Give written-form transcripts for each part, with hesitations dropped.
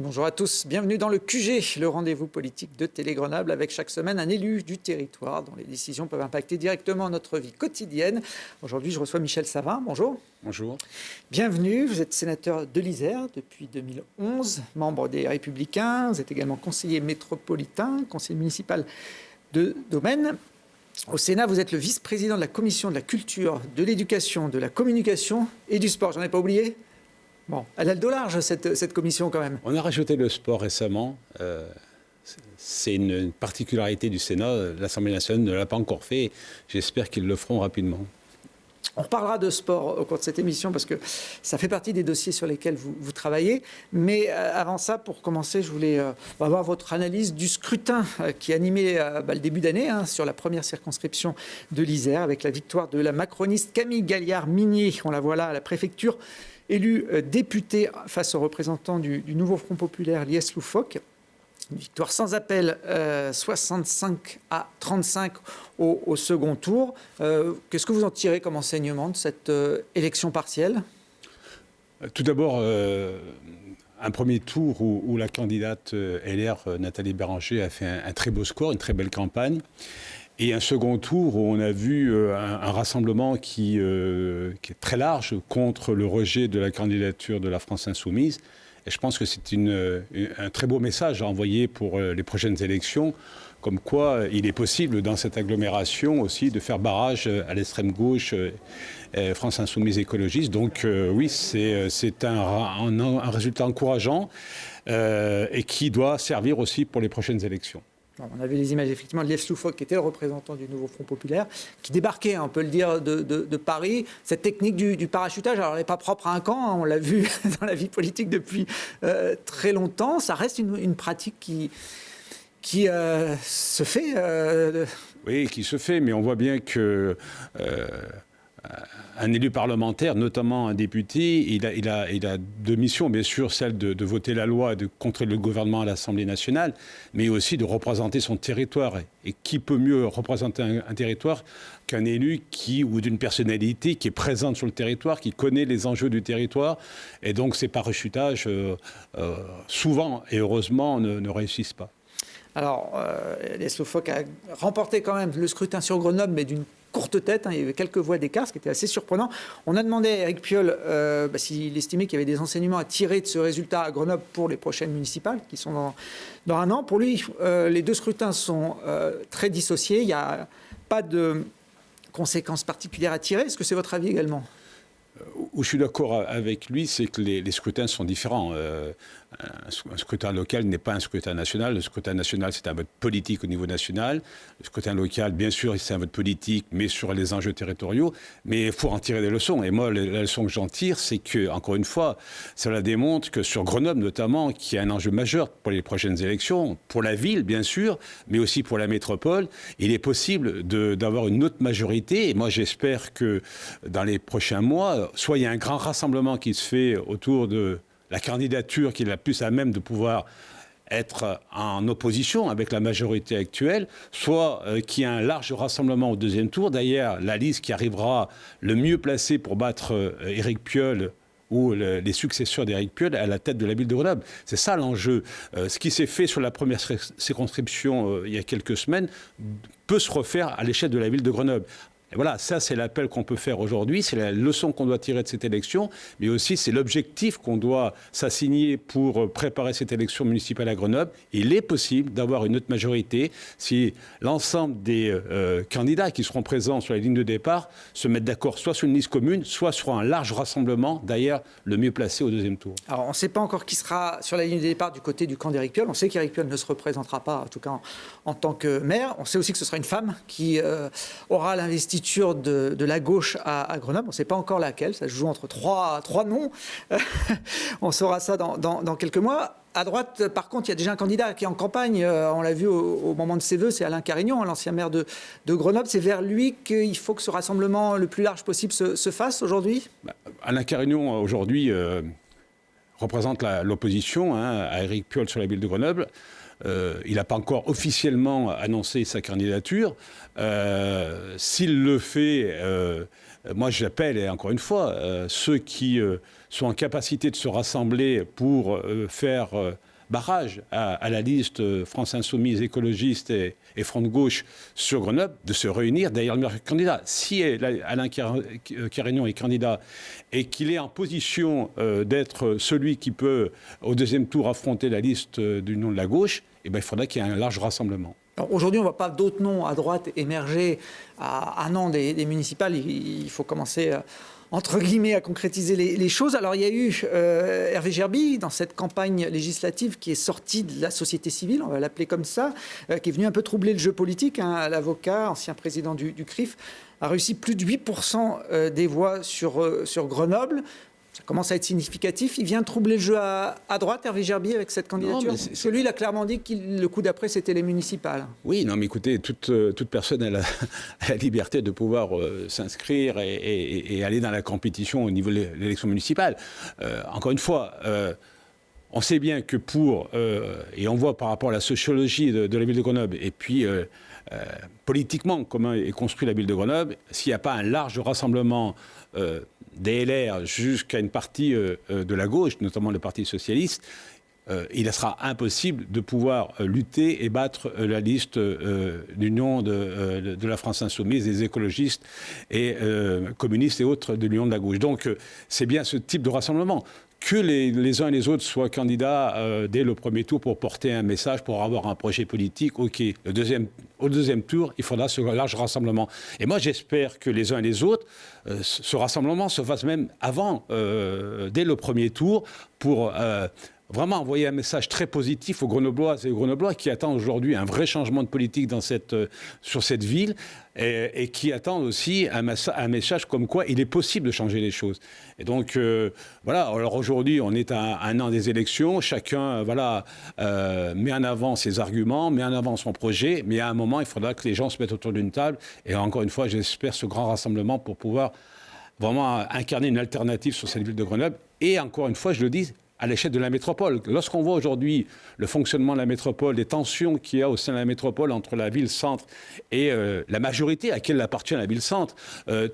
Bonjour à tous, bienvenue dans le QG, le rendez-vous politique de Télé Grenoble avec chaque semaine un élu du territoire dont les décisions peuvent impacter directement notre vie quotidienne. Aujourd'hui, je reçois Michel Savin, bonjour. Bonjour. Bienvenue, vous êtes sénateur de l'Isère depuis 2011, membre des Républicains, vous êtes également conseiller métropolitain, conseiller municipal de Domaine. Au Sénat, vous êtes le vice-président de la commission de la culture, de l'éducation, de la communication et du sport. J'en ai pas oublié ? Bon, elle a le dos large, cette commission, quand même. On a rajouté le sport récemment. C'est une particularité du Sénat. L'Assemblée nationale ne l'a pas encore fait. J'espère qu'ils le feront rapidement. On reparlera de sport au cours de cette émission parce que ça fait partie des dossiers sur lesquels vous travaillez. Mais avant ça, pour commencer, je voulais avoir votre analyse du scrutin qui a animé le début d'année sur la première circonscription de l'Isère avec la victoire de la macroniste Camille Galliard-Minier. On la voit là à la préfecture. Élu député face aux représentants du nouveau Front populaire, Lies Loufoque. Une victoire sans appel, 65 à 35 au second tour. Qu'est-ce que vous en tirez comme enseignement de cette élection partielle ? Tout d'abord, un premier tour où la candidate LR, Nathalie Béranger, a fait un très beau score, une très belle campagne. Et un second tour où on a vu un rassemblement qui est très large contre le rejet de la candidature de la France Insoumise. Et je pense que c'est un très beau message à envoyer pour les prochaines élections, comme quoi il est possible dans cette agglomération aussi de faire barrage à l'extrême gauche France Insoumise écologiste. Donc oui, c'est un résultat encourageant et qui doit servir aussi pour les prochaines élections. On avait les images effectivement de Lies Loufoque, qui était le représentant du nouveau Front populaire, qui débarquait, on peut le dire, de Paris. Cette technique du parachutage, alors elle n'est pas propre à un camp, on l'a vu dans la vie politique depuis très longtemps. Ça reste une pratique qui se fait. Oui, qui se fait, mais on voit bien que un élu parlementaire, notamment un député, il a deux missions, bien sûr, celle de voter la loi et de contrer le gouvernement à l'Assemblée nationale, mais aussi de représenter son territoire. Et qui peut mieux représenter un territoire qu'un élu ou d'une personnalité qui est présente sur le territoire, qui connaît les enjeux du territoire. Et donc ces parachutages, souvent et heureusement, ne réussissent pas. Alors, Lies Loufoque a remporté quand même le scrutin sur Grenoble, mais d'une courte tête, il y avait quelques voix d'écart, ce qui était assez surprenant. On a demandé à Éric Piolle s'il estimait qu'il y avait des enseignements à tirer de ce résultat à Grenoble pour les prochaines municipales, qui sont dans un an. Pour lui, les deux scrutins sont très dissociés. Il n'y a pas de conséquences particulières à tirer. Est-ce que c'est votre avis également ? Où je suis d'accord avec lui, c'est que les scrutins sont différents. Un scrutin local n'est pas un scrutin national. Le scrutin national, c'est un vote politique au niveau national. Le scrutin local, bien sûr, c'est un vote politique, mais sur les enjeux territoriaux. Mais il faut en tirer des leçons. Et moi, la leçon que j'en tire, c'est que, encore une fois, cela démontre que sur Grenoble, notamment, qui a un enjeu majeur pour les prochaines élections, pour la ville, bien sûr, mais aussi pour la métropole, il est possible d'avoir une autre majorité. Et moi, j'espère que dans les prochains mois, soit il y a un grand rassemblement qui se fait autour de la candidature qui est la plus à même de pouvoir être en opposition avec la majorité actuelle, soit qu'il y ait un large rassemblement au deuxième tour. D'ailleurs, la liste qui arrivera le mieux placée pour battre Éric Piolle ou les successeurs d'Éric Piolle à la tête de la ville de Grenoble. C'est ça l'enjeu. Ce qui s'est fait sur la première circonscription il y a quelques semaines peut se refaire à l'échelle de la ville de Grenoble. Et voilà, ça c'est l'appel qu'on peut faire aujourd'hui, c'est la leçon qu'on doit tirer de cette élection, mais aussi c'est l'objectif qu'on doit s'assigner pour préparer cette élection municipale à Grenoble. Il est possible d'avoir une autre majorité si l'ensemble des candidats qui seront présents sur la ligne de départ se mettent d'accord soit sur une liste commune, soit sur un large rassemblement, d'ailleurs le mieux placé au deuxième tour. Alors on ne sait pas encore qui sera sur la ligne de départ du côté du camp d'Éric Piolle. On sait qu'Éric Piolle ne se représentera pas, en tout cas en tant que maire. On sait aussi que ce sera une femme qui aura l'investiture de la gauche à Grenoble. On ne sait pas encore laquelle. Ça se joue entre trois noms. On saura ça dans quelques mois. À droite, par contre, il y a déjà un candidat qui est en campagne. On l'a vu au moment de ses vœux, c'est Alain Carignon, l'ancien maire de Grenoble. C'est vers lui qu'il faut que ce rassemblement le plus large possible se fasse aujourd'hui ? Alain Carignon, aujourd'hui, représente l'opposition à Éric Piolle sur la ville de Grenoble. Il n'a pas encore officiellement annoncé sa candidature. S'il le fait, moi j'appelle, et encore une fois, ceux qui sont en capacité de se rassembler pour faire barrage à la liste France Insoumise, écologiste et Front de gauche sur Grenoble, de se réunir derrière le meilleur candidat. Si Alain Quirignon est candidat et qu'il est en position d'être celui qui peut, au deuxième tour, affronter la liste du nom de la gauche, eh bien, il faudra qu'il y ait un large rassemblement. Aujourd'hui, on ne voit pas d'autres noms à droite émerger à un an des municipales. Il faut commencer, entre guillemets, à concrétiser les choses. Alors, il y a eu Hervé Gerby, dans cette campagne législative, qui est sorti de la société civile, on va l'appeler comme ça, qui est venu un peu troubler le jeu politique. L'avocat, ancien président du CRIF, a réussi plus de 8% des voix sur Grenoble. Ça commence à être significatif. Il vient troubler le jeu à droite, Hervé Gerby, avec cette candidature. Parce que lui, il a clairement dit que le coup d'après, c'était les municipales. Oui, non, mais écoutez, toute personne a la liberté de pouvoir s'inscrire et aller dans la compétition au niveau de l'élection municipale. Encore une fois, on sait bien que et on voit par rapport à la sociologie de la ville de Grenoble, et puis politiquement, comment est construite la ville de Grenoble, s'il n'y a pas un large rassemblement des LR jusqu'à une partie de la gauche, notamment le Parti socialiste, il sera impossible de pouvoir lutter et battre la liste d'union de la France Insoumise, des écologistes et communistes et autres de l'union de la gauche. Donc c'est bien ce type de rassemblement. Que les uns et les autres soient candidats dès le premier tour pour porter un message, pour avoir un projet politique, ok. Au deuxième tour, il faudra ce large rassemblement. Et moi, j'espère que les uns et les autres, ce rassemblement se fasse même avant, dès le premier tour, pour vraiment envoyer un message très positif aux Grenobloises et aux Grenoblois qui attendent aujourd'hui un vrai changement de politique sur cette ville et qui attendent aussi un message comme quoi il est possible de changer les choses. Et donc, voilà, alors aujourd'hui, on est à un an des élections, chacun met en avant ses arguments, met en avant son projet, mais à un moment, il faudra que les gens se mettent autour d'une table. Et encore une fois, j'espère ce grand rassemblement pour pouvoir vraiment incarner une alternative sur cette ville de Grenoble. Et encore une fois, je le dis, à l'échelle de la métropole. Lorsqu'on voit aujourd'hui le fonctionnement de la métropole, les tensions qu'il y a au sein de la métropole entre la ville-centre et la majorité à laquelle appartient la ville-centre,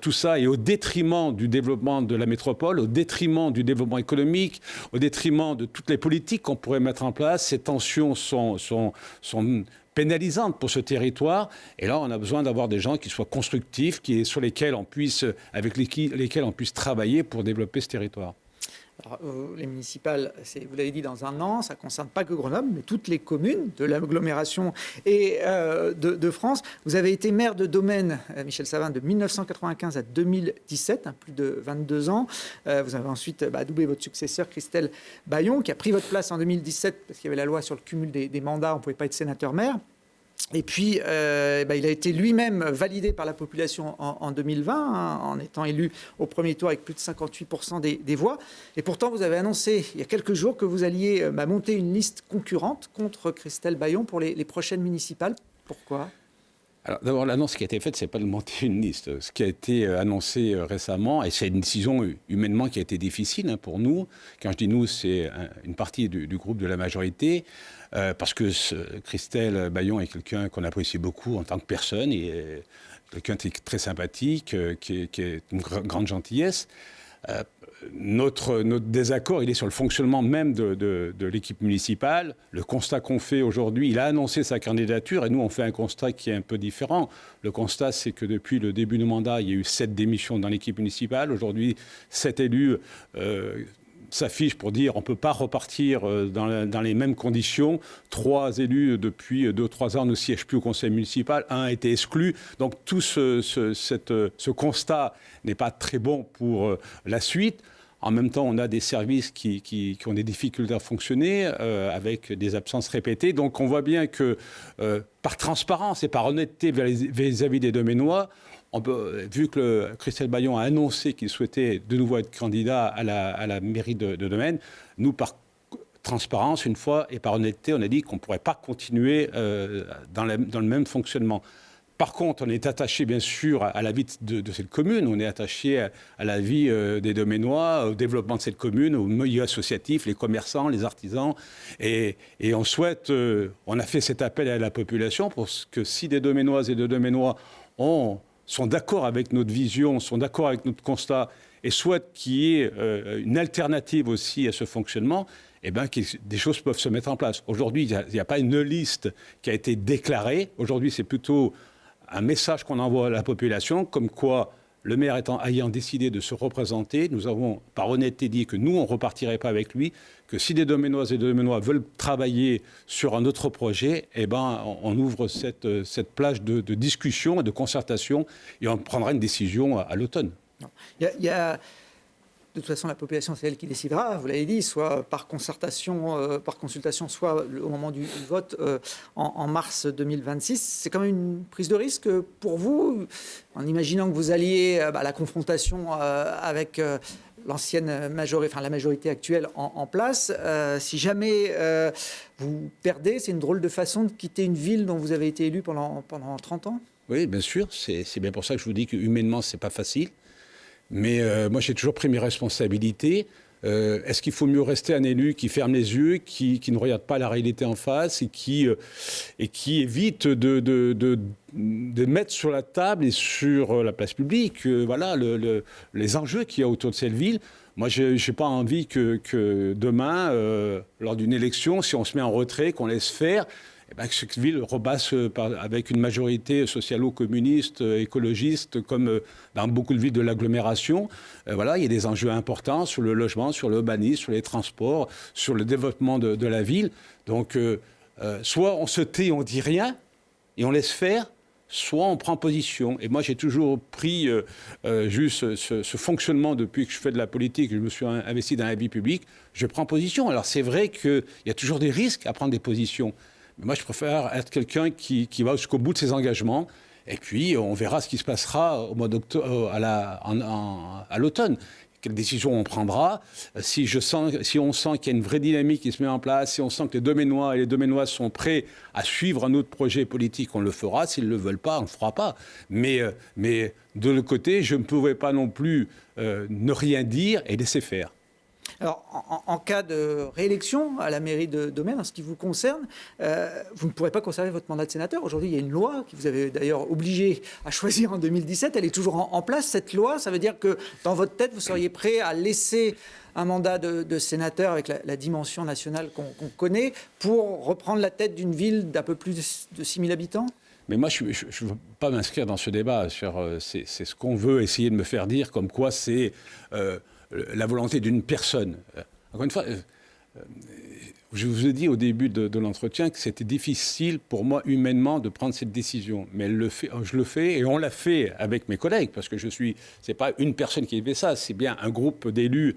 tout ça est au détriment du développement de la métropole, au détriment du développement économique, au détriment de toutes les politiques qu'on pourrait mettre en place. Ces tensions sont pénalisantes pour ce territoire. Et là, on a besoin d'avoir des gens qui soient constructifs, avec lesquels on puisse travailler pour développer ce territoire. Alors, les municipales, vous l'avez dit, dans un an, ça ne concerne pas que Grenoble, mais toutes les communes de l'agglomération et de France. Vous avez été maire de Domaine, Michel Savin, de 1995 à 2017, plus de 22 ans. Vous avez ensuite doublé votre successeur, Christelle Bayon, qui a pris votre place en 2017, parce qu'il y avait la loi sur le cumul des mandats, on ne pouvait pas être sénateur-maire. Et puis, il a été lui-même validé par la population en 2020, en étant élu au premier tour avec plus de 58% des voix. Et pourtant, vous avez annoncé il y a quelques jours que vous alliez monter une liste concurrente contre Christelle Bayon pour les prochaines municipales. Pourquoi ? Alors, d'abord, l'annonce qui a été faite, ce n'est pas de monter une liste. Ce qui a été annoncé récemment, et c'est une décision humainement qui a été difficile pour nous. Quand je dis nous, c'est une partie du groupe de la majorité, parce que Christelle Bayon est quelqu'un qu'on apprécie beaucoup en tant que personne, et quelqu'un de très sympathique, qui est une grande gentillesse. Notre désaccord, il est sur le fonctionnement même de l'équipe municipale. Le constat qu'on fait aujourd'hui, il a annoncé sa candidature et nous, on fait un constat qui est un peu différent. Le constat, c'est que depuis le début du mandat, il y a eu 7 démissions dans l'équipe municipale. Aujourd'hui, 7 élus s'affichent pour dire on ne peut pas repartir dans les mêmes conditions. 3 élus, depuis 2-3 ans, ne siègent plus au conseil municipal. 1 a été exclu. Donc tout ce constat n'est pas très bon pour la suite. En même temps, on a des services qui ont des difficultés à fonctionner avec des absences répétées. Donc on voit bien que par transparence et par honnêteté vis-à-vis des Domainois, vu que Christelle Bayon a annoncé qu'il souhaitait de nouveau être candidat à la mairie de Domaine, nous, par transparence, une fois, et par honnêteté, on a dit qu'on ne pourrait pas continuer dans le même fonctionnement. Par contre, on est attaché, bien sûr, à la vie de cette commune. On est attaché à la vie des Domainois, au développement de cette commune, au milieu associatif, les commerçants, les artisans. Et on souhaite, on a fait cet appel à la population pour que si des Domainoises et des Domainois sont d'accord avec notre vision, sont d'accord avec notre constat et souhaitent qu'il y ait une alternative aussi à ce fonctionnement, eh ben, des choses peuvent se mettre en place. Aujourd'hui, il n'y a pas une liste qui a été déclarée. Aujourd'hui, c'est plutôt un message qu'on envoie à la population, comme quoi le maire ayant décidé de se représenter, nous avons par honnêteté dit que nous, on ne repartirait pas avec lui, que si des Doménoises et des Doménois veulent travailler sur un autre projet, eh ben, on ouvre cette plage de discussion et de concertation et on prendra une décision à l'automne. De toute façon, la population, c'est elle qui décidera, vous l'avez dit, soit par concertation, par consultation, soit au moment du vote en mars 2026. C'est quand même une prise de risque pour vous, en imaginant que vous alliez à la confrontation avec l'ancienne majorité, enfin la majorité actuelle en place. Si jamais vous perdez, c'est une drôle de façon de quitter une ville dont vous avez été élu pendant 30 ans. Oui, bien sûr. C'est bien pour ça que je vous dis que humainement, c'est pas facile. Mais moi, j'ai toujours pris mes responsabilités. Est-ce qu'il faut mieux rester un élu qui ferme les yeux, qui ne regarde pas la réalité en face et qui évite de mettre sur la table et sur la place publique voilà, les enjeux qu'il y a autour de cette ville? Moi, je n'ai pas envie que demain, lors d'une élection, si on se met en retrait, qu'on laisse faire, eh ben, que cette ville repasse avec une majorité socialo-communiste, écologiste, comme dans beaucoup de villes de l'agglomération. Voilà, il y a des enjeux importants sur le logement, sur l'urbanisme, sur les transports, sur le développement de la ville. Donc, soit on se tait, on ne dit rien, et on laisse faire, soit on prend position. Et moi, j'ai toujours pris juste ce fonctionnement depuis que je fais de la politique, je me suis investi dans la vie publique, je prends position. Alors, c'est vrai qu'il y a toujours des risques à prendre des positions. Mais moi, je préfère être quelqu'un qui va jusqu'au bout de ses engagements. Et puis, on verra ce qui se passera au mois d'octobre, à l'automne. Quelle décision on prendra. Si on sent qu'il y a une vraie dynamique qui se met en place, si on sent que les Doménois et les Doménoises sont prêts à suivre un autre projet politique, on le fera. S'ils ne le veulent pas, on ne le fera pas. Mais de l'autre côté, je ne pouvais pas non plus ne rien dire et laisser faire. Alors, en cas de réélection à la mairie de Domaine, en ce qui vous concerne, vous ne pourrez pas conserver votre mandat de sénateur. Aujourd'hui, il y a une loi qui vous avait d'ailleurs obligé à choisir en 2017. Elle est toujours en place, cette loi. Ça veut dire que dans votre tête, vous seriez prêt à laisser un mandat de sénateur avec la dimension nationale qu'on connaît pour reprendre la tête d'une ville d'un peu plus de 6 000 habitants ? Mais moi, je ne veux pas m'inscrire dans ce débat. C'est ce qu'on veut essayer de me faire dire, comme quoi c'est la volonté d'une personne. Encore une fois, je vous ai dit au début de l'entretien que c'était difficile pour moi humainement de prendre cette décision. Mais je le fais et on l'a fait avec mes collègues parce que c'est pas une personne qui fait ça, c'est bien un groupe d'élus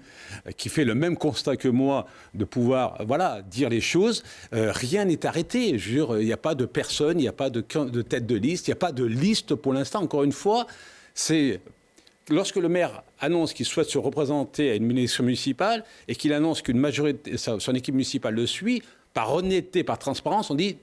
qui fait le même constat que moi de pouvoir dire les choses. Rien n'est arrêté. Je veux dire, il n'y a pas de personne, il n'y a pas de tête de liste, il n'y a pas de liste pour l'instant. Encore une fois, c'est lorsque le maire annonce qu'il souhaite se représenter à une élection municipale et qu'il annonce qu'une majorité, son équipe municipale le suit, par honnêteté, par transparence, on dit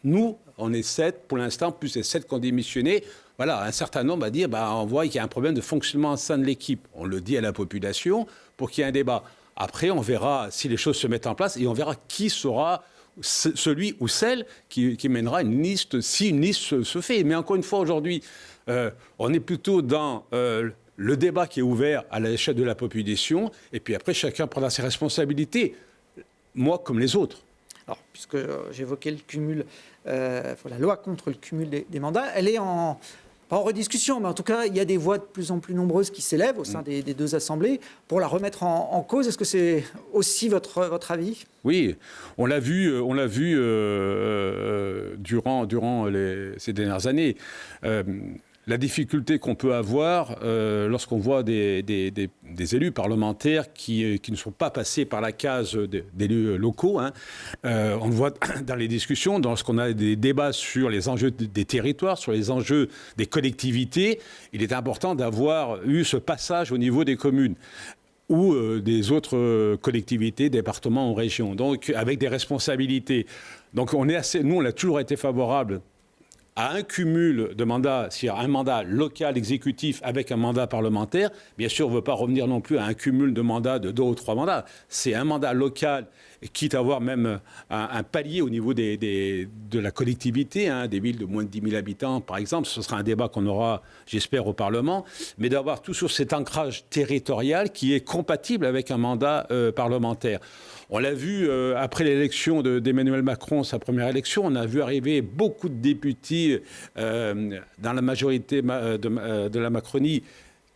nous, on est 7 pour l'instant, plus les 7 qui ont démissionné. Voilà, un certain nombre va dire on voit qu'il y a un problème de fonctionnement au sein de l'équipe. On le dit à la population pour qu'il y ait un débat. Après, on verra si les choses se mettent en place et on verra qui sera celui ou celle qui mènera une liste, si une liste se fait. Mais encore une fois, aujourd'hui, on est plutôt dans le débat qui est ouvert à l'échelle de la population, et puis après, chacun prendra ses responsabilités, moi comme les autres. Alors, puisque j'évoquais le cumul, la loi contre le cumul des mandats, elle est pas en rediscussion, mais en tout cas, il y a des voix de plus en plus nombreuses qui s'élèvent au sein des deux assemblées pour la remettre en cause. Est-ce que c'est aussi votre avis ? Oui, on l'a vu durant ces dernières années. La difficulté qu'on peut avoir lorsqu'on voit des élus parlementaires qui ne sont pas passés par la case d'élus locaux, on le voit dans les discussions, lorsqu'on a des débats sur les enjeux des territoires, sur les enjeux des collectivités, il est important d'avoir eu ce passage au niveau des communes ou des autres collectivités, départements ou régions, donc avec des responsabilités. Donc nous, on a toujours été favorable à un cumul de mandats, c'est-à-dire un mandat local exécutif avec un mandat parlementaire. Bien sûr, on ne veut pas revenir non plus à un cumul de mandats de 2 ou 3 mandats. C'est un mandat local, quitte à avoir même un palier au niveau de la collectivité, hein, des villes de moins de 10 000 habitants, par exemple. Ce sera un débat qu'on aura, j'espère, au Parlement. Mais d'avoir toujours cet ancrage territorial qui est compatible avec un mandat parlementaire. On l'a vu après l'élection d'Emmanuel Macron, sa première élection, on a vu arriver beaucoup de députés dans la majorité de la Macronie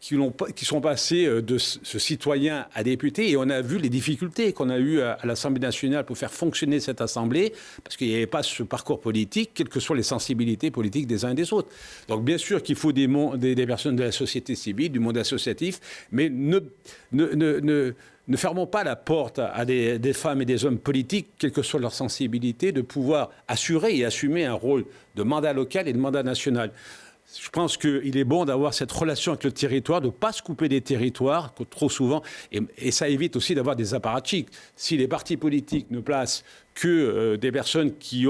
qui sont passés de ce citoyen à député, et on a vu les difficultés qu'on a eues à l'Assemblée nationale pour faire fonctionner cette Assemblée, parce qu'il n'y avait pas ce parcours politique, quelles que soient les sensibilités politiques des uns et des autres. Donc bien sûr qu'il faut des personnes de la société civile, du monde associatif, mais ne fermons pas la porte à des femmes et des hommes politiques, quelle que soit leur sensibilité, de pouvoir assurer et assumer un rôle de mandat local et de mandat national. Je pense qu'il est bon d'avoir cette relation avec le territoire, de ne pas se couper des territoires trop souvent, et ça évite aussi d'avoir des apparatchiks. Si les partis politiques ne placent que des personnes qui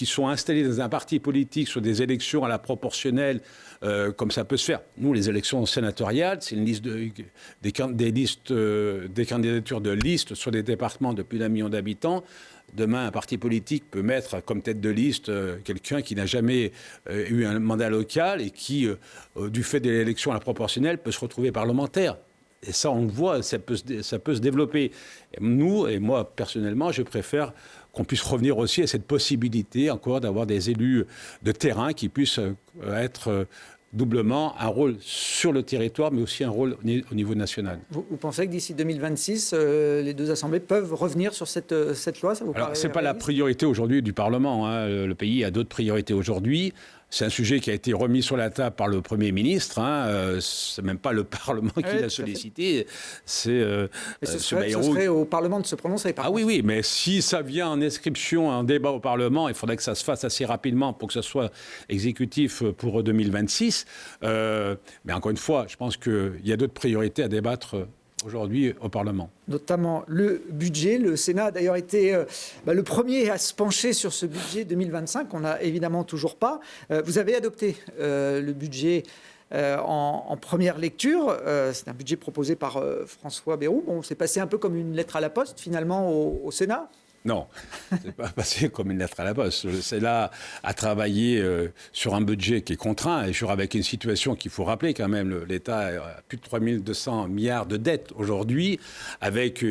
sont installées dans un parti politique sur des élections à la proportionnelle, comme ça peut se faire. Nous, les élections sénatoriales, c'est une liste des candidatures de listes sur des départements de plus d'1 million d'habitants. Demain, un parti politique peut mettre comme tête de liste quelqu'un qui n'a jamais eu un mandat local et qui, du fait de l'élection à la proportionnelle, peut se retrouver parlementaire. Et ça, on le voit, ça peut se développer. Et nous, et moi, personnellement, je préfère qu'on puisse revenir aussi à cette possibilité encore d'avoir des élus de terrain qui puissent être doublement un rôle sur le territoire, mais aussi un rôle au niveau national. Vous pensez que d'ici 2026, les deux assemblées peuvent revenir sur cette loi? Ça vous paraît? Alors, ce n'est pas la priorité aujourd'hui du Parlement, hein. Le pays a d'autres priorités aujourd'hui. C'est un sujet qui a été remis sur la table par le Premier ministre. Hein. Ce n'est même pas le Parlement qui l'a sollicité. Ce serait au Parlement de se prononcer. Oui, mais si ça vient en inscription, en débat au Parlement, il faudrait que ça se fasse assez rapidement pour que ce soit exécutif pour 2026. Mais encore une fois, je pense qu'il y a d'autres priorités à débattre aujourd'hui au Parlement. Notamment le budget. Le Sénat a d'ailleurs été le premier à se pencher sur ce budget 2025, qu'on n'a évidemment toujours pas. Vous avez adopté le budget en première lecture. C'est un budget proposé par François Bayrou. Bon, c'est passé un peu comme une lettre à la poste, finalement, au Sénat. Non, c'est pas passé comme une lettre à la poste. Le Sénat a travaillé sur un budget qui est contraint et avec une situation qu'il faut rappeler quand même. L'État a plus de 3 200 milliards de dettes aujourd'hui, avec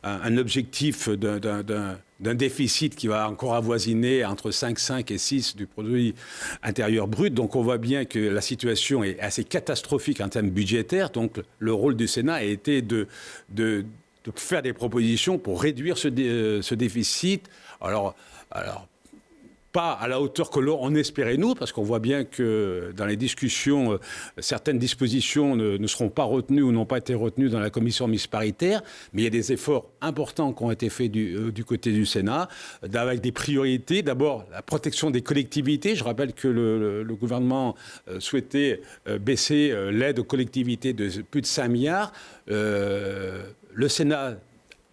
un objectif d'un déficit qui va encore avoisiner entre 5 et 6 du produit intérieur brut. Donc on voit bien que la situation est assez catastrophique en termes budgétaires. Donc le rôle du Sénat a été de faire des propositions pour réduire ce déficit. Alors, pas à la hauteur que l'on espérait nous, parce qu'on voit bien que dans les discussions, certaines dispositions ne seront pas retenues ou n'ont pas été retenues dans la commission mixte paritaire, mais il y a des efforts importants qui ont été faits du côté du Sénat, avec des priorités. D'abord, la protection des collectivités. Je rappelle que le gouvernement souhaitait baisser l'aide aux collectivités de plus de 5 milliards. Le Sénat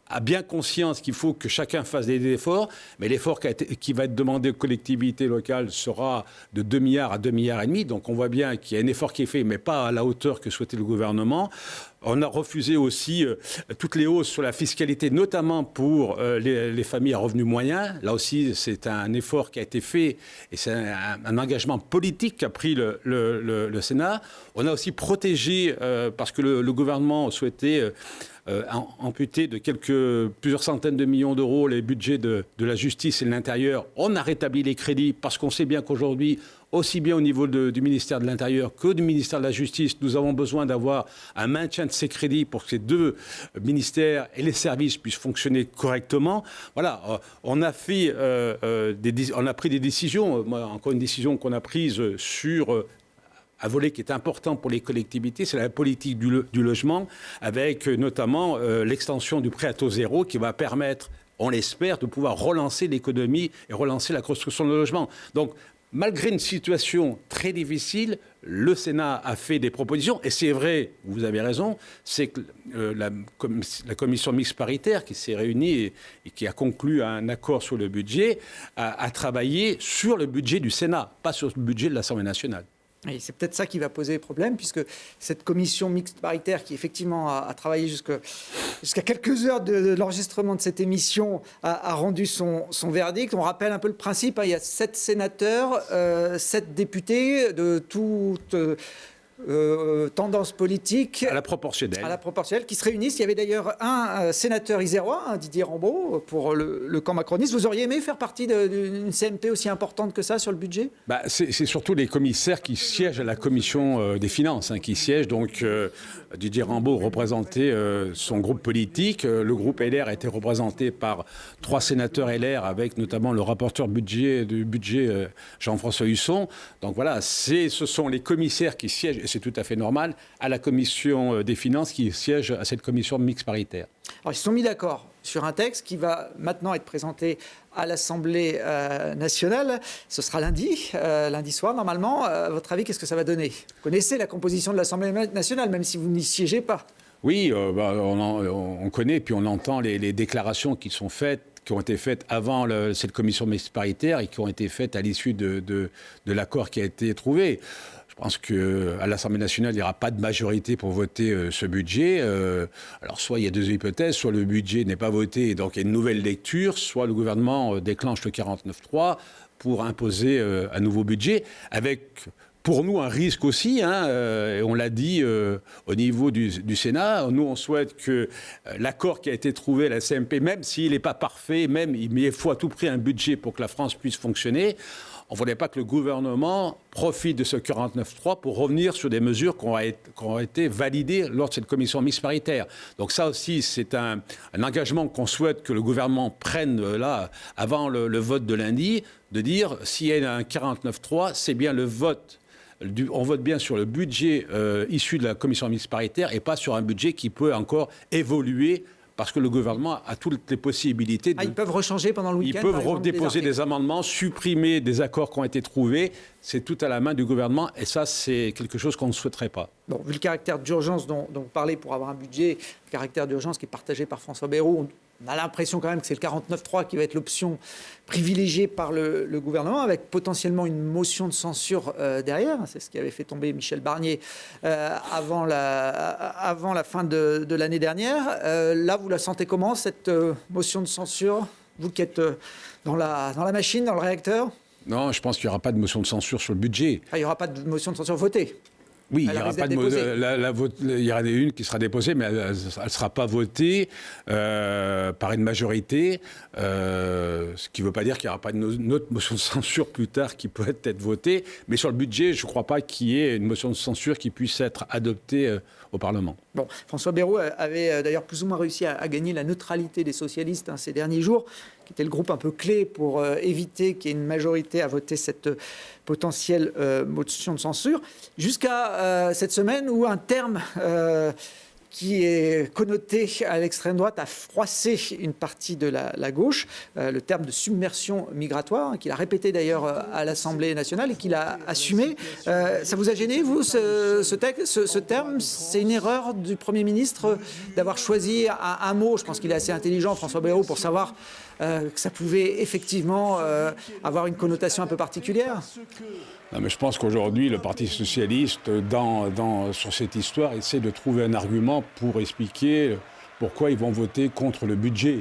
a bien conscience qu'il faut que chacun fasse des efforts, mais l'effort qui va être demandé aux collectivités locales sera de 2 milliards à 2 milliards et demi. Donc on voit bien qu'il y a un effort qui est fait, mais pas à la hauteur que souhaitait le gouvernement. On a refusé aussi toutes les hausses sur la fiscalité, notamment pour les familles à revenus moyens. Là aussi, c'est un effort qui a été fait et c'est un engagement politique qu'a pris le Sénat. On a aussi protégé, parce que le gouvernement souhaitait amputer de plusieurs centaines de millions d'euros les budgets de la justice et de l'intérieur. On a rétabli les crédits parce qu'on sait bien qu'aujourd'hui, aussi bien au niveau du ministère de l'Intérieur que du ministère de la Justice, nous avons besoin d'avoir un maintien de ces crédits pour que ces deux ministères et les services puissent fonctionner correctement. Voilà, on a pris des décisions. Moi, encore une décision qu'on a prise sur un volet qui est important pour les collectivités, c'est la politique du logement, avec notamment l'extension du prêt à taux zéro qui va permettre, on l'espère, de pouvoir relancer l'économie et relancer la construction de logement. Donc, malgré une situation très difficile, le Sénat a fait des propositions. Et c'est vrai, vous avez raison, c'est que la commission mixte paritaire qui s'est réunie et qui a conclu un accord sur le budget a travaillé sur le budget du Sénat, pas sur le budget de l'Assemblée nationale. Et c'est peut-être ça qui va poser problème, puisque cette commission mixte paritaire, qui effectivement a travaillé jusqu'à quelques heures de l'enregistrement de cette émission, a rendu son verdict. On rappelle un peu le principe, hein, il y a 7 sénateurs, 7 députés de toute tendance politique. À la proportionnelle. À la proportionnelle, qui se réunissent. Il y avait d'ailleurs un sénateur isérois, Didier Rambaud, pour le camp macroniste. Vous auriez aimé faire partie d'une CMP aussi importante que ça sur le budget ? C'est surtout les commissaires qui siègent à la commission des finances, hein, qui siègent. Donc Didier Rambaud représentait son groupe politique. Le groupe LR a été représenté par 3 sénateurs LR, avec notamment le rapporteur du budget Jean-François Husson. Donc voilà, ce sont les commissaires qui siègent, et c'est tout à fait normal, à la commission des finances qui siège à cette commission mixte paritaire. Alors, ils se sont mis d'accord sur un texte qui va maintenant être présenté à l'Assemblée nationale. Ce sera lundi soir normalement. À votre avis, qu'est-ce que ça va donner ? Vous connaissez la composition de l'Assemblée nationale, même si vous n'y siégez pas. Oui, on connaît, puis on entend les déclarations qui ont été faites avant cette commission mixte paritaire et qui ont été faites à l'issue de l'accord qui a été trouvé. Je pense qu'à l'Assemblée nationale, il n'y aura pas de majorité pour voter ce budget. Alors, soit il y a 2 hypothèses, soit le budget n'est pas voté et donc il y a une nouvelle lecture, soit le gouvernement déclenche le 49.3 pour imposer un nouveau budget, avec pour nous un risque aussi, hein, et on l'a dit au niveau du Sénat. Nous, on souhaite que l'accord qui a été trouvé à la CMP, même s'il n'est pas parfait, mais il faut à tout prix un budget pour que la France puisse fonctionner. On ne voulait pas que le gouvernement profite de ce 49.3 pour revenir sur des mesures qui ont été validées lors de cette commission mixte paritaire. Donc ça aussi, c'est un engagement qu'on souhaite que le gouvernement prenne là, avant le vote de lundi, de dire s'il y a un 49.3, c'est bien le vote. On vote bien sur le budget issu de la commission mixte paritaire et pas sur un budget qui peut encore évoluer, parce que le gouvernement a toutes les possibilités. Ils peuvent rechanger pendant le week-end. Ils peuvent redéposer des amendements, supprimer des accords qui ont été trouvés. C'est tout à la main du gouvernement et ça, c'est quelque chose qu'on ne souhaiterait pas. Bon, vu le caractère d'urgence dont vous parlez pour avoir un budget, le caractère d'urgence qui est partagé par François Bayrou, on a l'impression quand même que c'est le 49.3 qui va être l'option privilégiée par le gouvernement, avec potentiellement une motion de censure derrière. C'est ce qui avait fait tomber Michel Barnier avant la fin de l'année dernière. Là, vous la sentez comment, cette motion de censure ? Vous qui êtes dans la machine, dans le réacteur ? Non, je pense qu'il n'y aura pas de motion de censure sur le budget. Il n'y aura pas de motion de censure votée ? Oui, il y aura pas il y aura une qui sera déposée, mais elle ne sera pas votée par une majorité, ce qui ne veut pas dire qu'il n'y aura pas une autre motion de censure plus tard qui peut être votée. Mais sur le budget, je ne crois pas qu'il y ait une motion de censure qui puisse être adoptée au Parlement. Bon, François Bayrou avait d'ailleurs plus ou moins réussi à gagner la neutralité des socialistes ces derniers jours, qui était le groupe un peu clé pour éviter qu'il y ait une majorité à voter cette potentielle motion de censure, jusqu'à cette semaine où un terme qui est connoté à l'extrême droite a froissé une partie de la gauche, le terme de submersion migratoire, qu'il a répété d'ailleurs à l'Assemblée nationale et qu'il a assumé. Ça vous a gêné, vous, ce terme ? C'est une erreur du Premier ministre d'avoir choisi un mot. Je pense qu'il est assez intelligent, François Bayrou, pour savoir que ça pouvait effectivement avoir une connotation un peu particulière. Non, mais je pense qu'aujourd'hui, le Parti socialiste, sur cette histoire, essaie de trouver un argument pour expliquer pourquoi ils vont voter contre le budget.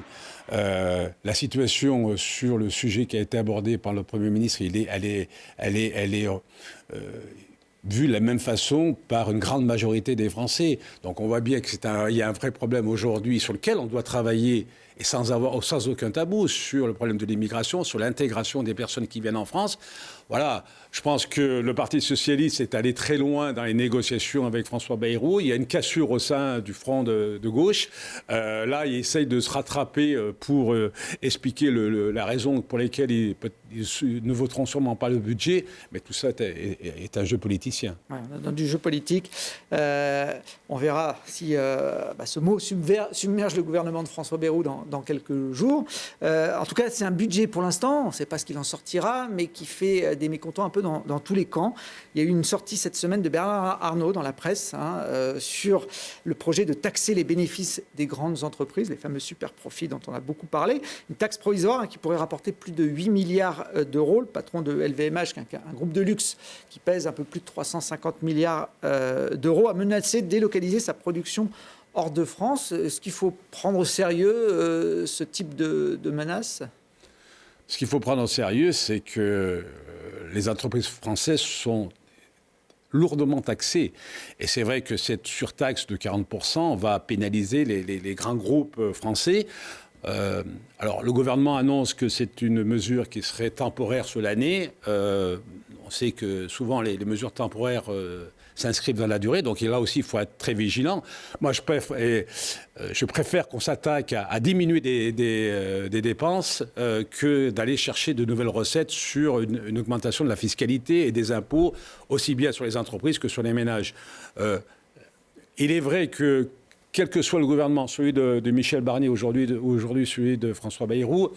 La situation sur le sujet qui a été abordé par le Premier ministre, elle est vue de la même façon par une grande majorité des Français. Donc on voit bien qu'il y a un vrai problème aujourd'hui sur lequel on doit travailler, et sans aucun tabou, sur le problème de l'immigration, sur l'intégration des personnes qui viennent en France. Voilà, je pense que le Parti socialiste est allé très loin dans les négociations avec François Bayrou. Il y a une cassure au sein du front de gauche. Là, il essaye de se rattraper pour expliquer la raison pour laquelle ils ne voteront sûrement pas le budget. Mais tout ça est un jeu politicien. Ouais, dans du jeu politique. On verra si ce mot submerge le gouvernement de François Bayrou dans dans quelques jours. En tout cas, c'est un budget pour l'instant, on ne sait pas ce qu'il en sortira, mais qui fait des mécontents un peu dans tous les camps. Il y a eu une sortie cette semaine de Bernard Arnault dans la presse sur le projet de taxer les bénéfices des grandes entreprises, les fameux super profits dont on a beaucoup parlé. Une taxe provisoire qui pourrait rapporter plus de 8 milliards d'euros. Le patron de LVMH, un groupe de luxe qui pèse un peu plus de 350 milliards d'euros, a menacé de délocaliser sa production hors de France. Est-ce qu'il faut prendre au sérieux ce type de menace ? Ce qu'il faut prendre au sérieux, c'est que les entreprises françaises sont lourdement taxées. Et c'est vrai que cette surtaxe de 40% va pénaliser les grands groupes français. Alors, le gouvernement annonce que c'est une mesure qui serait temporaire sur l'année. On sait que souvent, les mesures temporaires s'inscrivent dans la durée. Donc là aussi, il faut être très vigilant. Moi, je préfère qu'on s'attaque à diminuer des dépenses que d'aller chercher de nouvelles recettes sur une augmentation de la fiscalité et des impôts, aussi bien sur les entreprises que sur les ménages. Il est vrai que quel que soit le gouvernement, celui de Michel Barnier aujourd'hui celui de François Bayrou,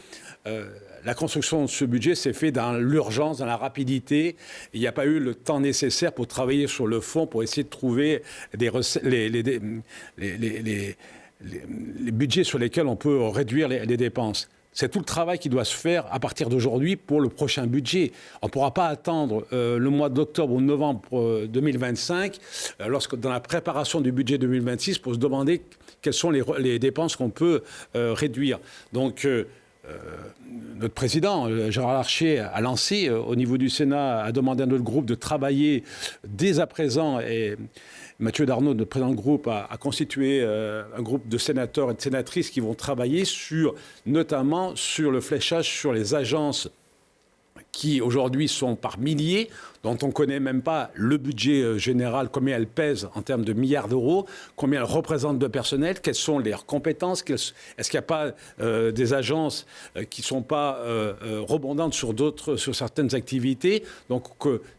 la construction de ce budget s'est faite dans l'urgence, dans la rapidité. Il n'y a pas eu le temps nécessaire pour travailler sur le fond, pour essayer de trouver les budgets sur lesquels on peut réduire les dépenses. C'est tout le travail qui doit se faire à partir d'aujourd'hui pour le prochain budget. On ne pourra pas attendre le mois d'octobre ou de novembre 2025, lorsque dans la préparation du budget 2026, pour se demander quelles sont les dépenses qu'on peut réduire. Donc, notre président, Gérard Larcher, a lancé au niveau du Sénat, a demandé à notre groupe de travailler dès à présent, et Mathieu Darnaud, notre président de groupe, a constitué un groupe de sénateurs et de sénatrices qui vont travailler notamment sur le fléchage sur les agences qui aujourd'hui sont par milliers, dont on ne connaît même pas le budget général, combien elles pèsent en termes de milliards d'euros, combien elles représentent de personnel, quelles sont leurs compétences, est-ce qu'il n'y a pas des agences qui ne sont pas rebondantes sur certaines activités. Donc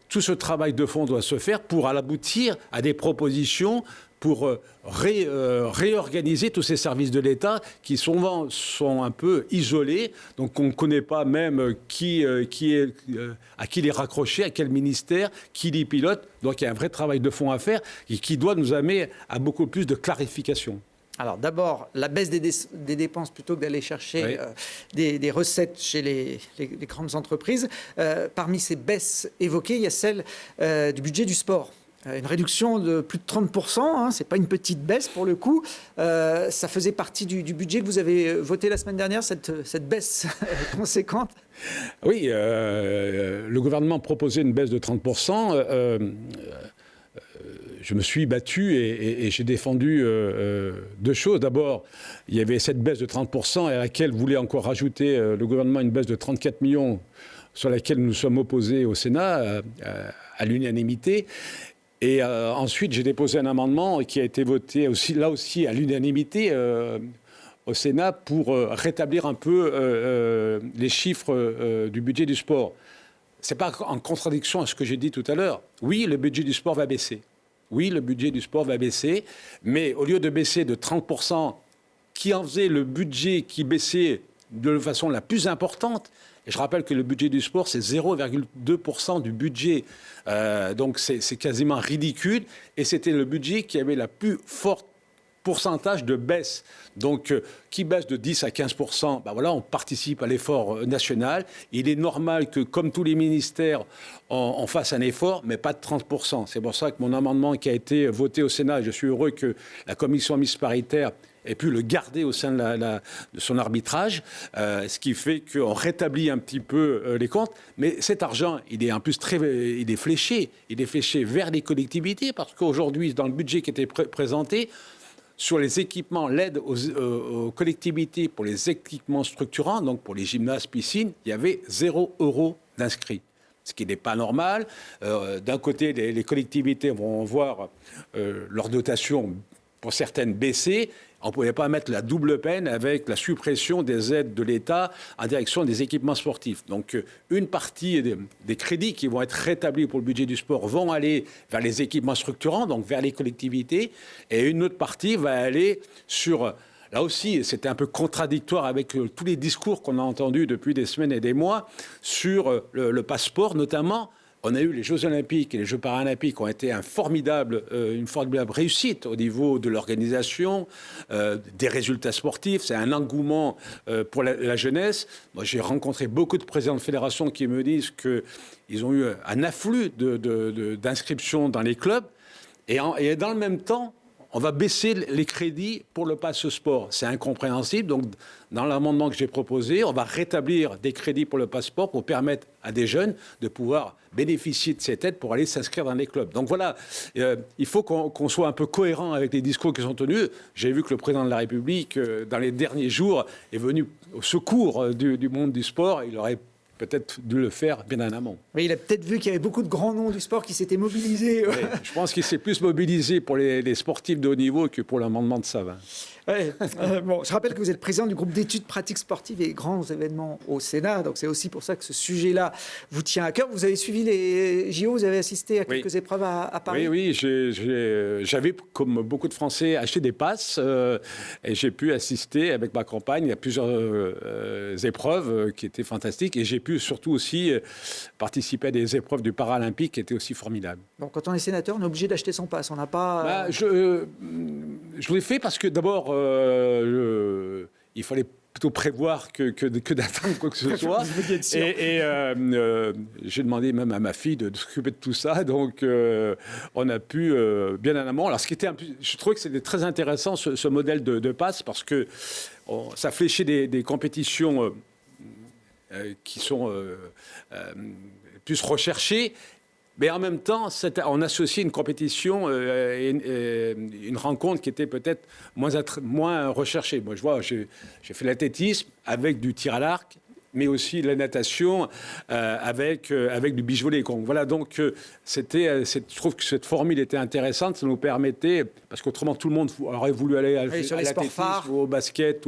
tout ce travail de fond doit se faire pour aboutir à des propositions pour réorganiser tous ces services de l'État qui souvent sont un peu isolés, donc on ne connaît pas même à qui les raccrocher, à quel ministère, qui les pilote. Donc il y a un vrai travail de fond à faire et qui doit nous amener à beaucoup plus de clarification. Alors d'abord, la baisse des dépenses plutôt que d'aller chercher des recettes chez les grandes entreprises. Parmi ces baisses évoquées, il y a celle du budget du sport. Une réduction de plus de 30%, ce n'est pas une petite baisse pour le coup. Ça faisait partie du budget que vous avez voté la semaine dernière, cette baisse conséquente. Oui, le gouvernement proposait une baisse de 30%. Je me suis battu et j'ai défendu deux choses. D'abord, il y avait cette baisse de 30% à laquelle voulait encore rajouter le gouvernement une baisse de 34 millions sur laquelle nous sommes opposés au Sénat à l'unanimité. Et ensuite, j'ai déposé un amendement qui a été voté là aussi à l'unanimité au Sénat pour rétablir un peu les chiffres du budget du sport. Ce n'est pas en contradiction à ce que j'ai dit tout à l'heure. Oui, le budget du sport va baisser. Oui, le budget du sport va baisser. Mais au lieu de baisser de 30%, qui en faisait le budget qui baissait de façon la plus importante, et je rappelle que le budget du sport, c'est 0,2% du budget. Donc, c'est quasiment ridicule. Et c'était le budget qui avait la plus forte pourcentage de baisse. Donc, qui baisse de 10 à 15%, ben voilà, on participe à l'effort national. Il est normal que, comme tous les ministères, on fasse un effort, mais pas de 30%. C'est pour ça que mon amendement qui a été voté au Sénat, je suis heureux que la commission mixte paritaire ait pu le garder au sein de son arbitrage, ce qui fait qu'on rétablit un petit peu les comptes. Mais cet argent, il est en plus il est fléché vers les collectivités, parce qu'aujourd'hui, dans le budget qui était présenté, sur les équipements, l'aide aux collectivités pour les équipements structurants, donc pour les gymnases, piscines, il y avait 0 € d'inscrits. Ce qui n'est pas normal. D'un côté, les collectivités vont voir leur dotation, pour certaines, baisser. On ne pouvait pas mettre la double peine avec la suppression des aides de l'État en direction des équipements sportifs. Donc, une partie des crédits qui vont être rétablis pour le budget du sport vont aller vers les équipements structurants, donc vers les collectivités, et une autre partie va aller sur là aussi, c'était un peu contradictoire avec tous les discours qu'on a entendus depuis des semaines et des mois sur le passeport, notamment. On a eu les Jeux Olympiques et les Jeux Paralympiques qui ont été une formidable réussite au niveau de l'organisation, des résultats sportifs. C'est un engouement pour la jeunesse. Moi, j'ai rencontré beaucoup de présidents de fédérations qui me disent qu'ils ont eu un afflux d'inscriptions dans les clubs. Et dans le même temps, on va baisser les crédits pour le passe sport. C'est incompréhensible. Donc, dans l'amendement que j'ai proposé, on va rétablir des crédits pour le passeport pour permettre à des jeunes de pouvoir bénéficier de cette aide pour aller s'inscrire dans les clubs. Donc voilà, il faut qu'on soit un peu cohérent avec les discours qui sont tenus. J'ai vu que le président de la République, dans les derniers jours, est venu au secours du monde du sport. Il aurait peut-être dû le faire bien en amont. Oui, il a peut-être vu qu'il y avait beaucoup de grands noms du sport qui s'étaient mobilisés. Oui, je pense qu'il s'est plus mobilisé pour les sportifs de haut niveau que pour l'amendement de Savin. Ouais. Bon, je rappelle que vous êtes président du groupe d'études pratiques sportives et grands événements au Sénat. Donc c'est aussi pour ça que ce sujet-là vous tient à cœur. Vous avez suivi les JO, vous avez assisté à quelques épreuves à Paris. Oui, j'avais, comme beaucoup de Français, acheté des passes et j'ai pu assister avec ma compagne à plusieurs épreuves qui étaient fantastiques. Et j'ai pu surtout aussi participer à des épreuves du Paralympique qui étaient aussi formidables. Donc quand on est sénateur, on est obligé d'acheter son passe. On n'a pas... Je l'ai fait parce que d'abord, il fallait plutôt prévoir que d'attendre quoi que ce soit. Et j'ai demandé même à ma fille de s'occuper de tout ça. Donc, on a pu bien en amont. Alors, je trouvais que c'était très intéressant, ce modèle de passe, parce que ça fléchait des compétitions qui sont plus recherchées. Mais en même temps, on associait une compétition et une rencontre qui était peut-être moins recherchée. Moi, je vois, j'ai fait l'athlétisme avec du tir à l'arc, mais aussi la natation avec du beach volley. Voilà, donc je trouve que cette formule était intéressante. Ça nous permettait, parce qu'autrement tout le monde aurait voulu aller à l'athlétisme ou au basket,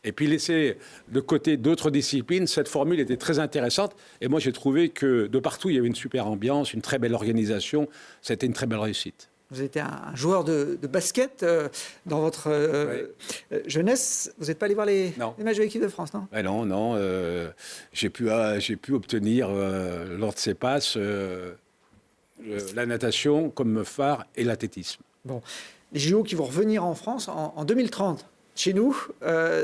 et puis laisser de côté d'autres disciplines. Cette formule était très intéressante. Et moi, j'ai trouvé que de partout, il y avait une super ambiance, une très belle organisation. C'était une très belle réussite. Vous étiez un joueur de basket dans votre jeunesse. Vous n'êtes pas allé voir les matchs de l'équipe de France, non? Non. J'ai pu obtenir, lors de ces passes, la natation comme phare et l'athlétisme. Bon, les JO qui vont revenir en France en 2030. Chez nous,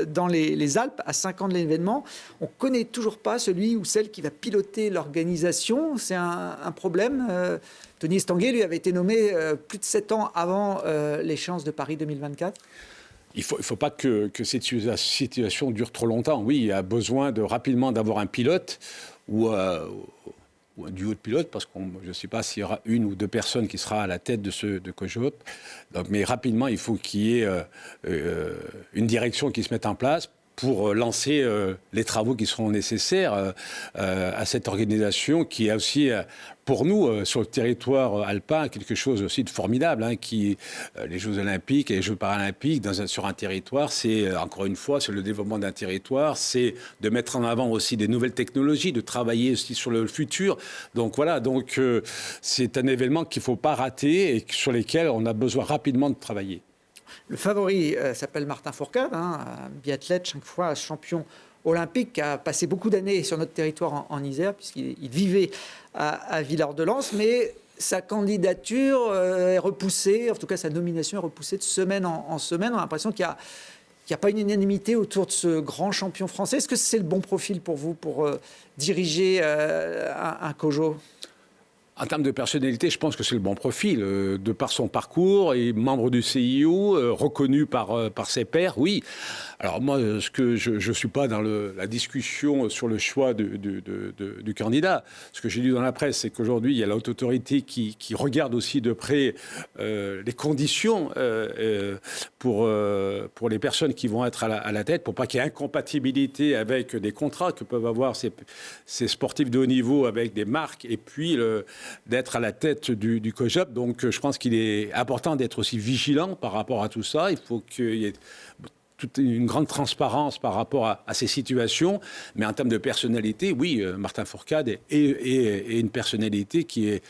dans les Alpes, à 5 ans de l'événement, on ne connaît toujours pas celui ou celle qui va piloter l'organisation. C'est un problème. Tony Estanguet, lui, avait été nommé plus de 7 ans avant l'échéance de Paris 2024. Il ne faut pas que cette situation dure trop longtemps. Oui, il y a besoin rapidement d'avoir un pilote ou un duo de pilotes, parce que je ne sais pas s'il y aura une ou deux personnes qui sera à la tête de COJOP. Donc, mais rapidement, il faut qu'il y ait une direction qui se mette en place pour lancer les travaux qui seront nécessaires à cette organisation qui a aussi, pour nous, sur le territoire alpin, quelque chose aussi de formidable. Les Jeux Olympiques et les Jeux Paralympiques sur un territoire, c'est, encore une fois, c'est le développement d'un territoire, c'est de mettre en avant aussi des nouvelles technologies, de travailler aussi sur le futur. Donc voilà, c'est un événement qu'il ne faut pas rater et sur lequel on a besoin rapidement de travailler. Le favori s'appelle Martin Fourcade, un biathlète 5 fois champion olympique, qui a passé beaucoup d'années sur notre territoire en Isère, puisqu'il vivait à Villard-de-Lans, mais sa candidature est repoussée, en tout cas sa nomination est repoussée de semaine en semaine. On a l'impression qu'il n'y a pas une unanimité autour de ce grand champion français. Est-ce que c'est le bon profil pour vous pour diriger un COJO ? En termes de personnalité, je pense que c'est le bon profil. De par son parcours, et membre du CIO, reconnu par ses pairs, oui. Alors moi, je ne suis pas dans la discussion sur le choix du candidat. Ce que j'ai lu dans la presse, c'est qu'aujourd'hui, il y a la haute autorité qui regarde aussi de près les conditions pour les personnes qui vont être à la tête, pour pas qu'il y ait incompatibilité avec des contrats que peuvent avoir ces sportifs de haut niveau avec des marques, et puis d'être à la tête du COJOP. Donc je pense qu'il est important d'être aussi vigilant par rapport à tout ça. Il faut qu'il y ait toute une grande transparence par rapport à ces situations. Mais en termes de personnalité, oui, Martin Fourcade est une personnalité qui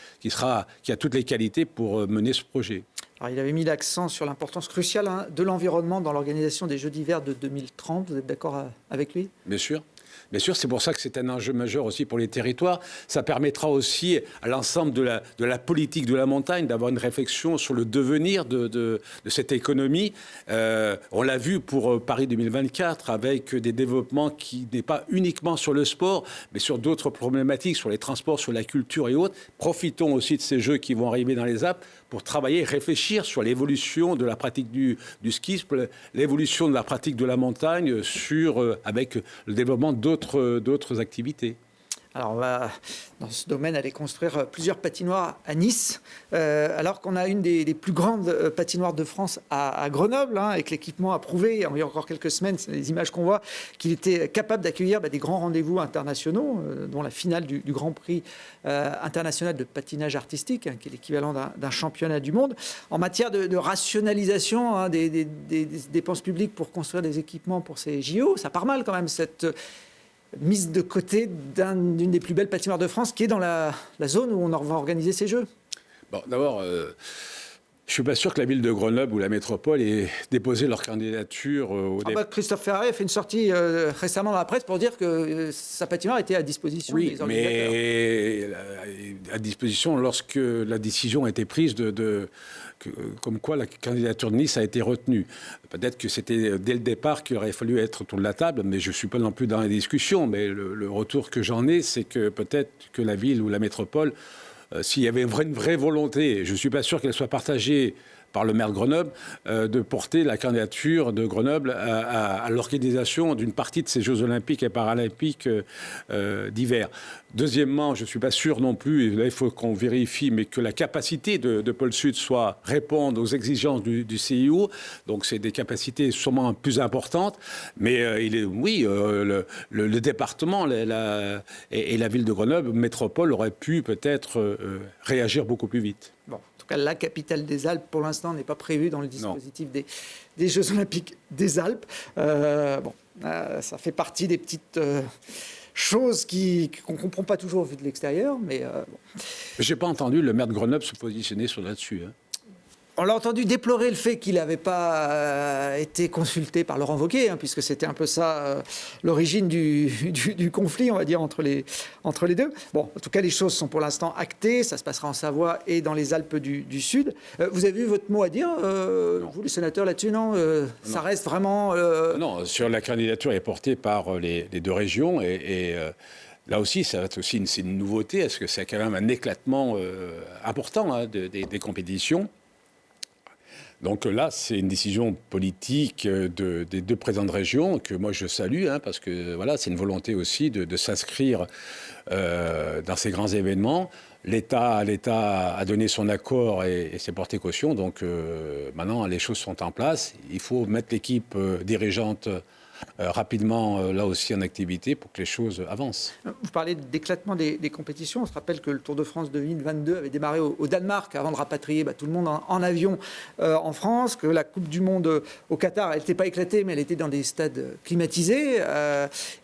a toutes les qualités pour mener ce projet. Alors, il avait mis l'accent sur l'importance cruciale de l'environnement dans l'organisation des Jeux d'hiver de 2030. Vous êtes d'accord avec lui ? Bien sûr. Bien sûr, c'est pour ça que c'est un enjeu majeur aussi pour les territoires. Ça permettra aussi à l'ensemble de la politique de la montagne d'avoir une réflexion sur le devenir de cette économie. On l'a vu pour Paris 2024 avec des développements qui n'est pas uniquement sur le sport, mais sur d'autres problématiques, sur les transports, sur la culture et autres. Profitons aussi de ces jeux qui vont arriver dans les Alpes pour travailler, réfléchir sur l'évolution de la pratique du ski, l'évolution de la pratique de la montagne, avec le développement d'autres activités. Alors, on va, dans ce domaine, aller construire plusieurs patinoires à Nice, alors qu'on a une des plus grandes patinoires de France à Grenoble, avec l'équipement approuvé. Il y a encore quelques semaines, c'est les images qu'on voit, qu'il était capable d'accueillir des grands rendez-vous internationaux, dont la finale du Grand Prix international de patinage artistique, qui est l'équivalent d'un championnat du monde. En matière de rationalisation des dépenses publiques pour construire des équipements pour ces JO, ça part mal quand même, cette mise de côté d'une des plus belles patinoires de France, qui est dans la zone où on va organiser ces Jeux. Bon, d'abord, je ne suis pas sûr que la ville de Grenoble ou la métropole ait déposé leur candidature au départ. Christophe Ferré a fait une sortie récemment dans la presse pour dire que sa patinoire était à disposition des organisateurs. Mais à disposition lorsque la décision a été prise comme quoi la candidature de Nice a été retenue. Peut-être que c'était dès le départ qu'il aurait fallu être autour de la table, mais je ne suis pas non plus dans les discussions. Mais le retour que j'en ai, c'est que peut-être que la ville ou la métropole, s'il y avait une vraie volonté, je ne suis pas sûr qu'elle soit partagée par le maire de Grenoble, de porter la candidature de Grenoble à l'organisation d'une partie de ces Jeux olympiques et paralympiques d'hiver. Deuxièmement, je ne suis pas sûr non plus, et là il faut qu'on vérifie, mais que la capacité de Pôle Sud soit répondre aux exigences du CIO. Donc c'est des capacités sûrement plus importantes. Mais le département et la ville de Grenoble, métropole, auraient pu peut-être réagir beaucoup plus vite. Bon. En tout cas, la capitale des Alpes, pour l'instant, n'est pas prévue dans le dispositif des Jeux Olympiques des Alpes. Ça fait partie des petites choses qu'on ne comprend pas toujours vu de l'extérieur. Mais je n'ai pas entendu le maire de Grenoble se positionner là-dessus. On l'a entendu déplorer le fait qu'il n'avait pas été consulté par Laurent Wauquiez, puisque c'était un peu ça l'origine du conflit, on va dire, entre les deux. Bon, en tout cas, les choses sont pour l'instant actées. Ça se passera en Savoie et dans les Alpes du Sud. Vous avez eu votre mot à dire, vous, les sénateurs, là-dessus, non, ça reste vraiment... Non, sur la candidature est portée par les deux régions et là aussi, ça va être aussi une nouveauté, parce que c'est quand même un éclatement important des compétitions. Donc là, c'est une décision politique des deux présidents de région que moi je salue, parce que voilà, c'est une volonté aussi de s'inscrire dans ces grands événements. L'État a donné son accord et s'est porté caution. Donc maintenant, les choses sont en place. Il faut mettre l'équipe dirigeante rapidement, là aussi, en activité pour que les choses avancent. Vous parlez d'éclatement des compétitions. On se rappelle que le Tour de France 2022 avait démarré au Danemark avant de rapatrier tout le monde en avion en France, que la Coupe du Monde au Qatar, elle n'était pas éclatée, mais elle était dans des stades climatisés,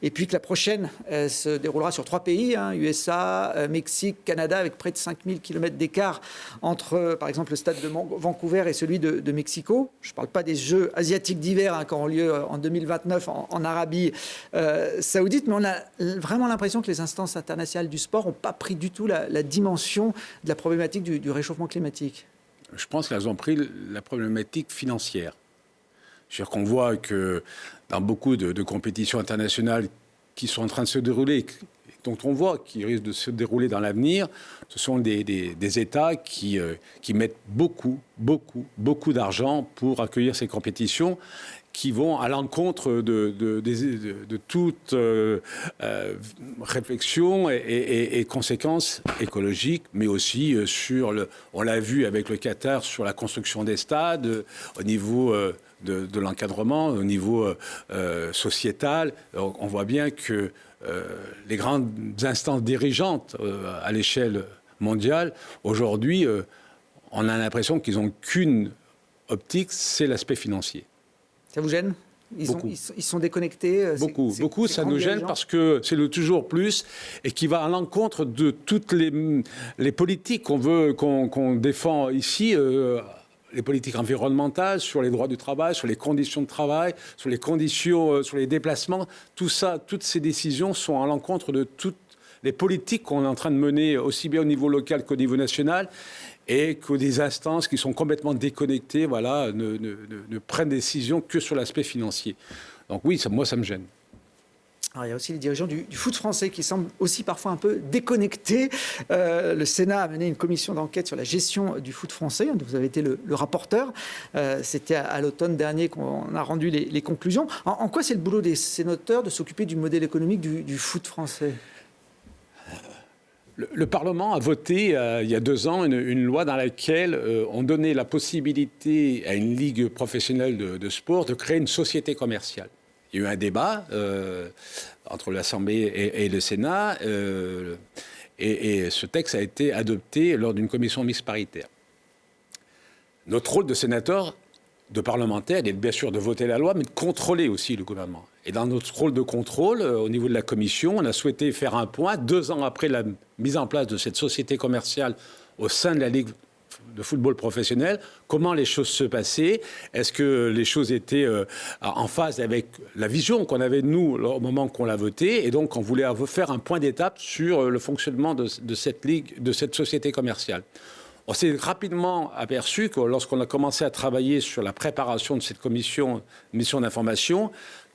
et puis que la prochaine se déroulera sur 3 pays, USA, Mexique, Canada, avec près de 5000 km d'écart entre, par exemple, le stade de Vancouver et celui de Mexico. Je ne parle pas des Jeux asiatiques d'hiver qui auront lieu en 2029 en Arabie saoudite, mais on a vraiment l'impression que les instances internationales du sport n'ont pas pris du tout la dimension de la problématique du réchauffement climatique. Je pense qu'elles ont pris la problématique financière. C'est-à-dire qu'on voit que dans beaucoup de compétitions internationales qui sont en train de se dérouler, dont on voit qui risquent de se dérouler dans l'avenir, ce sont des États qui mettent beaucoup d'argent pour accueillir ces compétitions, qui vont à l'encontre de toute réflexion et conséquences écologiques, mais aussi on l'a vu avec le Qatar, sur la construction des stades, au niveau de l'encadrement, au niveau sociétal. On voit bien que les grandes instances dirigeantes à l'échelle mondiale, aujourd'hui, on a l'impression qu'ils n'ont qu'une optique, c'est l'aspect financier. Ça vous gêne ? Ils sont déconnectés. Beaucoup. Ça nous gêne parce que c'est le toujours plus et qui va à l'encontre de toutes les politiques qu'on défend ici. Les politiques environnementales, sur les droits du travail, sur les conditions de travail, sur les conditions, sur les déplacements. Tout ça, toutes ces décisions sont à l'encontre de toutes les politiques qu'on est en train de mener aussi bien au niveau local qu'au niveau national, et que des instances qui sont complètement déconnectées ne prennent des décisions que sur l'aspect financier. Donc oui, moi, ça me gêne. Alors, il y a aussi les dirigeants du foot français qui semblent aussi parfois un peu déconnectés. Le Sénat a mené une commission d'enquête sur la gestion du foot français. Vous avez été le rapporteur. C'était à l'automne dernier qu'on a rendu les conclusions. En quoi c'est le boulot des sénateurs de s'occuper du modèle économique du foot français ? Le Parlement a voté il y a 2 ans une loi dans laquelle on donnait la possibilité à une ligue professionnelle de sport de créer une société commerciale. Il y a eu un débat entre l'Assemblée et le Sénat et ce texte a été adopté lors d'une commission mixte paritaire. Notre rôle de sénateur, de parlementaire, est bien sûr de voter la loi, mais de contrôler aussi le gouvernement. Et dans notre rôle de contrôle, au niveau de la commission, on a souhaité faire un point, 2 ans après la mise en place de cette société commerciale au sein de la Ligue de football professionnel, comment les choses se passaient, est-ce que les choses étaient en phase avec la vision qu'on avait, nous, au moment qu'on l'a voté, et donc on voulait faire un point d'étape sur le fonctionnement de cette ligue, de cette société commerciale. On s'est rapidement aperçu que lorsqu'on a commencé à travailler sur la préparation de cette mission d'information,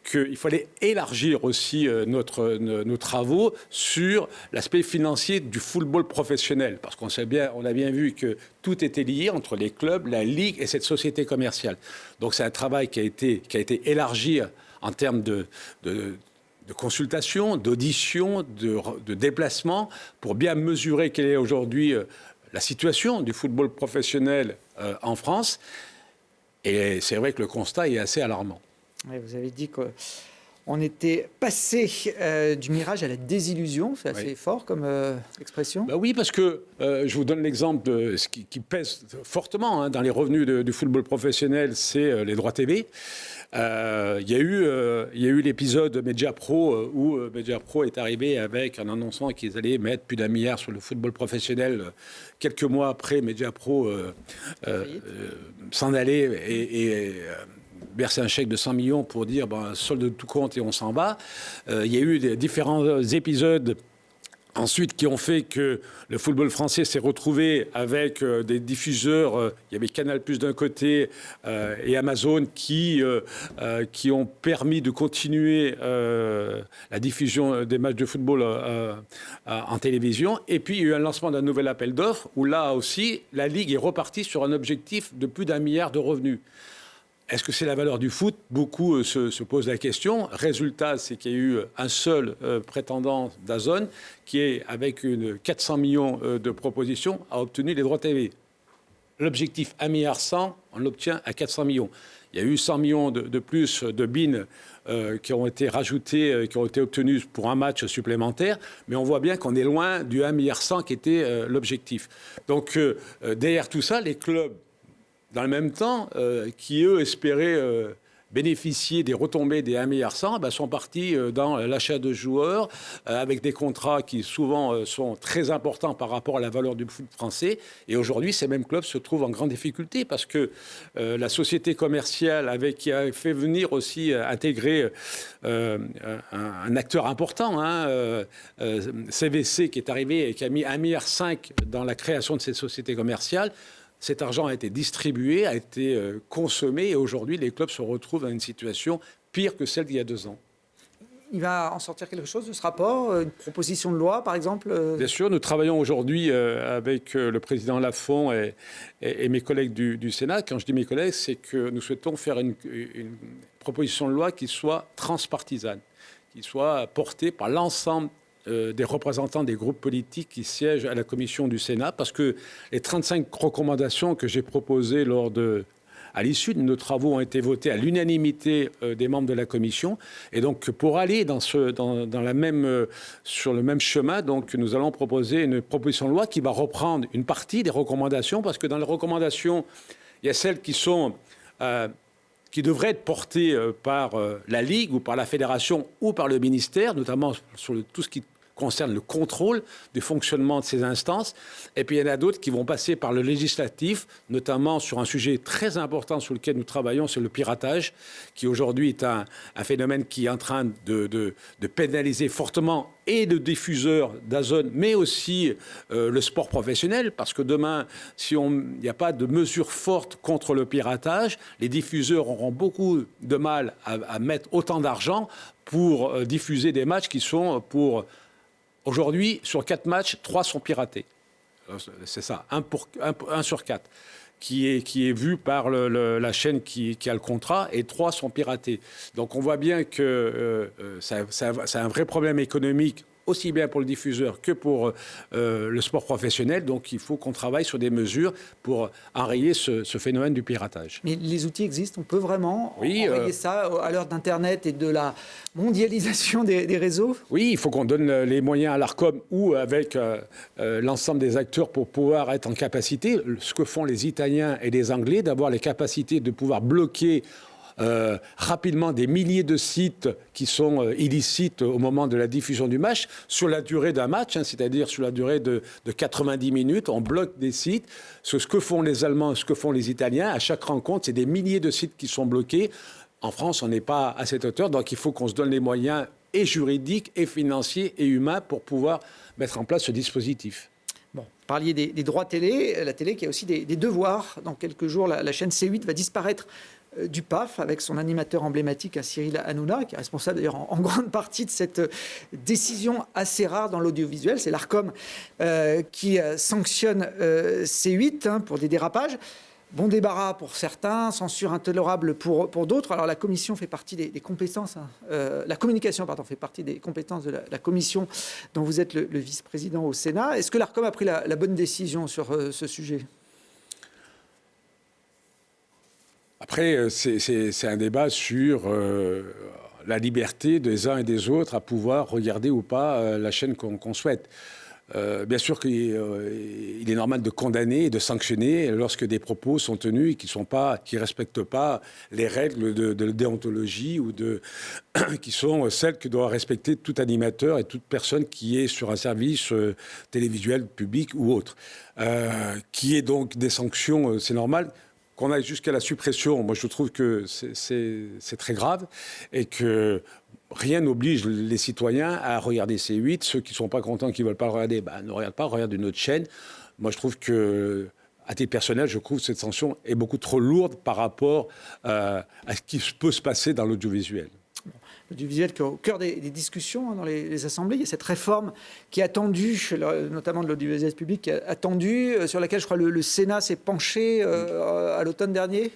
qu'il fallait élargir aussi nos travaux sur l'aspect financier du football professionnel. Parce qu'on a bien vu que tout était lié entre les clubs, la ligue et cette société commerciale. Donc c'est un travail qui a été élargi en termes de consultation, d'audition, de déplacement, pour bien mesurer quelle est aujourd'hui la situation du football professionnel en France. Et c'est vrai que le constat est assez alarmant. Oui, vous avez dit qu'on était passé du mirage à la désillusion. C'est assez fort comme expression. Oui, parce que je vous donne l'exemple de ce qui pèse fortement dans les revenus du football professionnel, c'est les droits TV. Il y a eu l'épisode Mediapro où Mediapro est arrivé avec en annonçant qu'ils allaient mettre plus d'1 milliard sur le football professionnel. Quelques mois après, Mediapro s'en allait et verser un chèque de 100 millions pour dire solde de tout compte et on s'en va. Il y a eu différents épisodes ensuite qui ont fait que le football français s'est retrouvé avec des diffuseurs. Il y avait Canal+ d'un côté et Amazon qui ont permis de continuer la diffusion des matchs de football en télévision. Et puis il y a eu un lancement d'un nouvel appel d'offres où là aussi la Ligue est repartie sur un objectif de plus d'1 milliard de revenus. Est-ce que c'est la valeur du foot ? Beaucoup se posent la question. Résultat, c'est qu'il y a eu un seul prétendant DAZN qui, avec 400 millions de propositions, a obtenu les droits TV. L'objectif 1,1 milliard, on l'obtient à 400 millions. Il y a eu 100 millions de plus de BIN qui ont été rajoutés, qui ont été obtenus pour un match supplémentaire. Mais on voit bien qu'on est loin du 1,1 milliard qui était l'objectif. Donc, derrière tout ça, les clubs, dans le même temps, qui, eux, espéraient bénéficier des retombées des 1,1 milliard, sont partis dans l'achat de joueurs, avec des contrats qui, souvent, sont très importants par rapport à la valeur du foot français. Et aujourd'hui, ces mêmes clubs se trouvent en grande difficulté parce que la société commerciale qui a fait venir aussi intégrer un acteur important, CVC, qui est arrivé et qui a mis 1,5 milliard dans la création de cette société commerciale. Cet argent a été distribué, a été consommé et aujourd'hui, les clubs se retrouvent dans une situation pire que celle d'il y a 2 ans. Il va en sortir quelque chose de ce rapport, une proposition de loi, par exemple Bien sûr, nous travaillons aujourd'hui avec le président Lafont et mes collègues du Sénat. Quand je dis mes collègues, c'est que nous souhaitons faire une proposition de loi qui soit transpartisane, qui soit portée par l'ensemble des représentants des groupes politiques qui siègent à la commission du Sénat, parce que les 35 recommandations que j'ai proposées à l'issue de nos travaux ont été votées à l'unanimité des membres de la commission. Et donc, pour aller sur le même chemin, donc, nous allons proposer une proposition de loi qui va reprendre une partie des recommandations, parce que dans les recommandations, il y a celles qui sont qui devrait être porté par la Ligue ou par la Fédération ou par le ministère, notamment sur tout ce qui concerne le contrôle du fonctionnement de ces instances. Et puis, il y en a d'autres qui vont passer par le législatif, notamment sur un sujet très important sur lequel nous travaillons, c'est le piratage, qui aujourd'hui est un phénomène qui est en train de pénaliser fortement et le diffuseur DAZN, mais aussi le sport professionnel, parce que demain, si il n'y a pas de mesures fortes contre le piratage, les diffuseurs auront beaucoup de mal à mettre autant d'argent pour diffuser des matchs qui sont pour... Aujourd'hui, sur 4 matchs, 3 sont piratés. C'est ça, 1 sur 4, qui est vu par la chaîne qui a le contrat, et 3 sont piratés. Donc on voit bien que c'est un vrai problème économique, aussi bien pour le diffuseur que pour le sport professionnel. Donc il faut qu'on travaille sur des mesures pour enrayer ce phénomène du piratage. Mais les outils existent, on peut vraiment enrayer ça à l'heure d'Internet et de la mondialisation des réseaux? Oui, il faut qu'on donne les moyens à l'Arcom ou avec l'ensemble des acteurs pour pouvoir être en capacité, ce que font les Italiens et les Anglais, d'avoir les capacités de pouvoir bloquer rapidement des milliers de sites qui sont illicites au moment de la diffusion du match, sur la durée d'un match, c'est-à-dire sur la durée de 90 minutes, on bloque des sites. Ce que font les Allemands, ce que font les Italiens, à chaque rencontre, c'est des milliers de sites qui sont bloqués. En France, on n'est pas à cette hauteur, donc il faut qu'on se donne les moyens et juridiques, et financiers, et humains pour pouvoir mettre en place ce dispositif. Bon, vous parliez des droits télé, la télé qui a aussi des devoirs. Dans quelques jours, la chaîne C8 va disparaître du PAF, avec son animateur emblématique, Cyril Hanouna, qui est responsable d'ailleurs en grande partie de cette décision assez rare dans l'audiovisuel. C'est l'Arcom qui sanctionne C8 pour des dérapages. Bon débarras pour certains, censure intolérable pour d'autres. Alors la commission fait partie des compétences, la communication fait partie des compétences de la commission dont vous êtes le vice-président au Sénat. Est-ce que l'Arcom a pris la bonne décision sur ce sujet ? Après, c'est un débat sur la liberté des uns et des autres à pouvoir regarder ou pas la chaîne qu'on souhaite. Bien sûr qu'il est normal de condamner et de sanctionner lorsque des propos sont tenus et qui ne respectent pas les règles de déontologie ou qui sont celles que doit respecter tout animateur et toute personne qui est sur un service télévisuel public ou autre. Qui est donc des sanctions, c'est normal. Qu'on aille jusqu'à la suppression, moi je trouve que c'est très grave et que rien n'oblige les citoyens à regarder C8. Ceux qui ne sont pas contents, qui ne veulent pas le regarder, ne regardent pas, regardent une autre chaîne. Moi je trouve que, à titre personnel, je trouve que cette sanction est beaucoup trop lourde par rapport à ce qui peut se passer dans l'audiovisuel. L'audiovisuel qui est au cœur des discussions dans les assemblées. Il y a cette réforme qui est attendue, notamment de l'audiovisuel public, qui est attendue, sur laquelle je crois le Sénat s'est penché à l'automne dernier.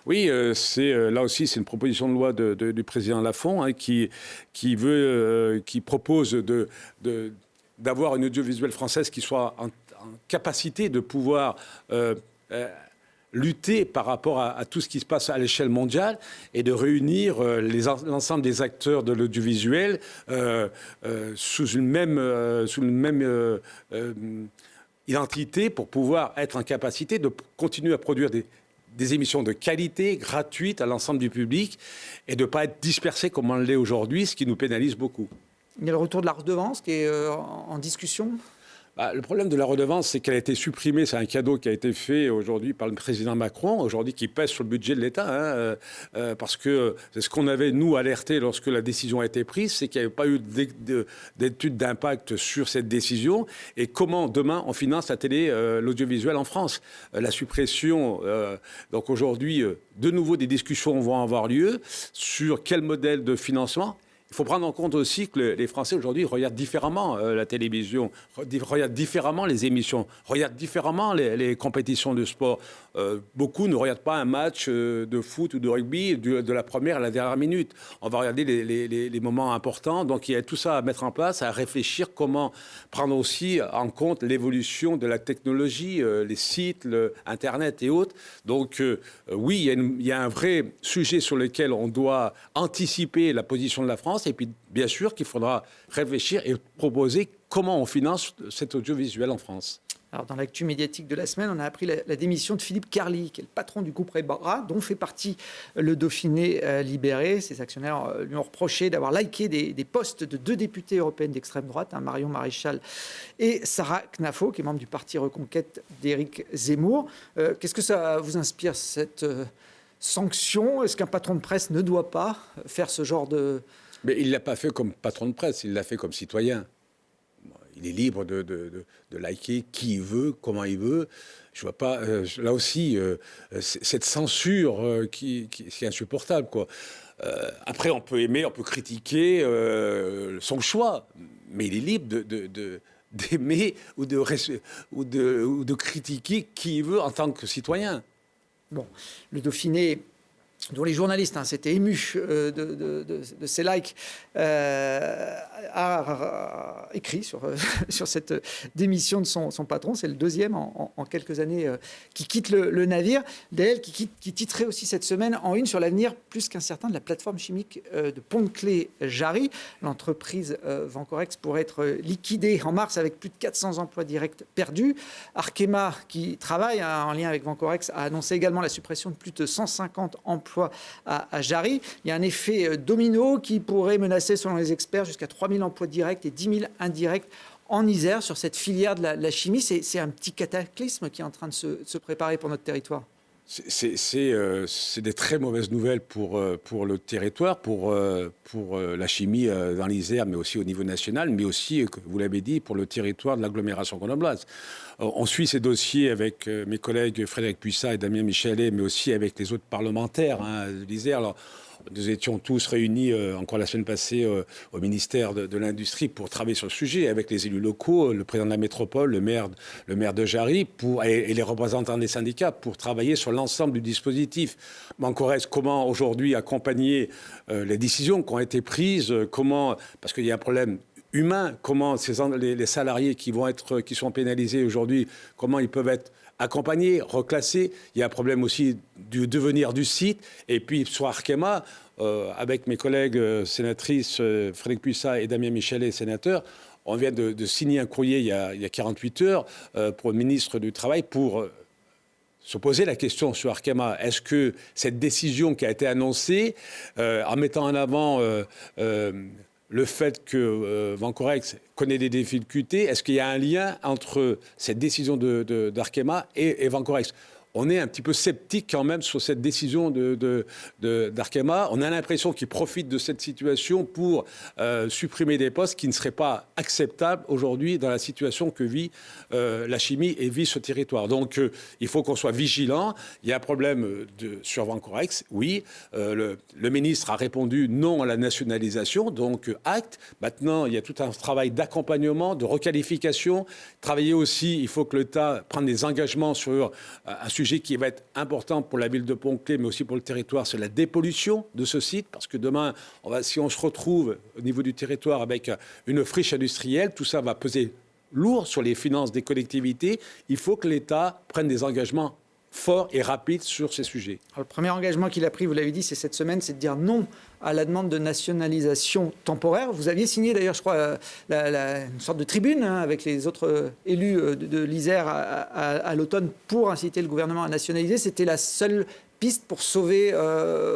Oui, là aussi, c'est une proposition de loi du président Lafont qui propose d'avoir une audiovisuelle française qui soit en capacité de pouvoir lutter par rapport à tout ce qui se passe à l'échelle mondiale et de réunir l'ensemble des acteurs de l'audiovisuel sous une même identité pour pouvoir être en capacité de continuer à produire des émissions de qualité, gratuites à l'ensemble du public et de ne pas être dispersés comme on l'est aujourd'hui, ce qui nous pénalise beaucoup. Il y a le retour de la redevance qui est en discussion. Le problème de la redevance, c'est qu'elle a été supprimée. C'est un cadeau qui a été fait aujourd'hui par le président Macron, aujourd'hui qui pèse sur le budget de l'État, parce que c'est ce qu'on avait, nous, alerté lorsque la décision a été prise, c'est qu'il n'y avait pas eu d'étude d'impact sur cette décision. Et comment, demain, on finance la télé, l'audiovisuel en France. La suppression, donc aujourd'hui, de nouveau, des discussions vont avoir lieu sur quel modèle de financement. Il faut prendre en compte aussi que les Français aujourd'hui regardent différemment la télévision, regardent différemment les émissions, regardent différemment les compétitions de sport. Beaucoup ne regardent pas un match de foot ou de rugby de la première à la dernière minute. On va regarder les moments importants. Donc il y a tout ça à mettre en place, à réfléchir comment prendre aussi en compte l'évolution de la technologie, les sites, Internet et autres. Donc oui, il y a un vrai sujet sur lequel on doit anticiper la position de la France. Et puis, bien sûr qu'il faudra réfléchir et proposer comment on finance cet audiovisuel en France. Alors, dans l'actu médiatique de la semaine, on a appris la démission de Philippe Carly, qui est le patron du groupe Rébara, dont fait partie le Dauphiné libéré. Ses actionnaires lui ont reproché d'avoir liké des posts de 2 députées européennes d'extrême droite, Marion Maréchal et Sarah Knafo, qui est membre du parti Reconquête d'Éric Zemmour. Qu'est-ce que ça vous inspire, cette sanction? Est-ce qu'un patron de presse ne doit pas faire ce genre de... Mais il ne l'a pas fait comme patron de presse, il l'a fait comme citoyen. Il est libre de liker qui il veut, comment il veut. Je vois pas, là aussi, cette censure qui est insupportable, quoi. Après, on peut aimer, on peut critiquer son choix, mais il est libre d'aimer ou de critiquer qui il veut en tant que citoyen. Bon, le Dauphiné, dont les journalistes s'étaient émus de ces likes, a écrit sur cette démission de son patron. C'est le deuxième en quelques années qui quitte le navire. D'ailleurs, qui titrait aussi cette semaine en une sur l'avenir plus qu'incertain de la plateforme chimique de Pont-de-Claix-Jarry. L'entreprise Vancorex pourrait être liquidée en mars avec plus de 400 emplois directs perdus. Arkema, qui travaille en lien avec Vancorex, a annoncé également la suppression de plus de 150 emplois à Jarry. Il y a un effet domino qui pourrait menacer, selon les experts, jusqu'à 3000 emplois directs et 10 000 indirects en Isère sur cette filière de la chimie. C'est un petit cataclysme qui est en train de se préparer pour notre territoire. C'est des très mauvaises nouvelles pour le territoire, pour la chimie dans l'Isère, mais aussi au niveau national, mais aussi, vous l'avez dit, pour le territoire de l'agglomération grenobloise. On suit ces dossiers avec mes collègues Frédéric Puissat et Damien Michelet, mais aussi avec les autres parlementaires de l'Isère. Alors, nous étions tous réunis encore la semaine passée au ministère de l'Industrie pour travailler sur le sujet avec les élus locaux, le président de la métropole, le maire de Jarry et les représentants des syndicats pour travailler sur l'ensemble du dispositif. Vancorex, comment aujourd'hui accompagner les décisions qui ont été prises, parce qu'il y a un problème humain, comment les salariés qui sont pénalisés aujourd'hui, comment ils peuvent être accompagnés, reclassés. Il y a un problème aussi du devenir du site. Et puis, sur Arkema, avec mes collègues sénatrices Frédéric Puissat et Damien Michelet, sénateurs, on vient de signer un courrier il y a 48 heures pour le ministre du Travail pour se poser la question sur Arkema. Est-ce que cette décision qui a été annoncée, en mettant en avant le fait que Vancorex connaît des difficultés, est-ce qu'il y a un lien entre cette décision d'Arkema et Vancorex? On est un petit peu sceptique quand même sur cette décision d'Arkema. On a l'impression qu'ils profitent de cette situation pour supprimer des postes qui ne seraient pas acceptables aujourd'hui dans la situation que vit la chimie et vit ce territoire. Donc il faut qu'on soit vigilant. Il y a un problème sur Vancorex, oui. Le ministre a répondu non à la nationalisation, donc acte. Maintenant, il y a tout un travail d'accompagnement, de requalification. Travailler aussi, il faut que l'État prenne des engagements sur un sujet qui va être important pour la ville de Pont-de-Claix, mais aussi pour le territoire, c'est la dépollution de ce site, parce que demain, si on se retrouve au niveau du territoire avec une friche industrielle, tout ça va peser lourd sur les finances des collectivités. Il faut que l'État prenne des engagements forts et rapides sur ces sujets. Alors, le premier engagement qu'il a pris, vous l'avez dit, c'est cette semaine, c'est de dire non à la demande de nationalisation temporaire. Vous aviez signé d'ailleurs, je crois, une sorte de tribune avec les autres élus de l'Isère à l'automne pour inciter le gouvernement à nationaliser. C'était la seule piste pour sauver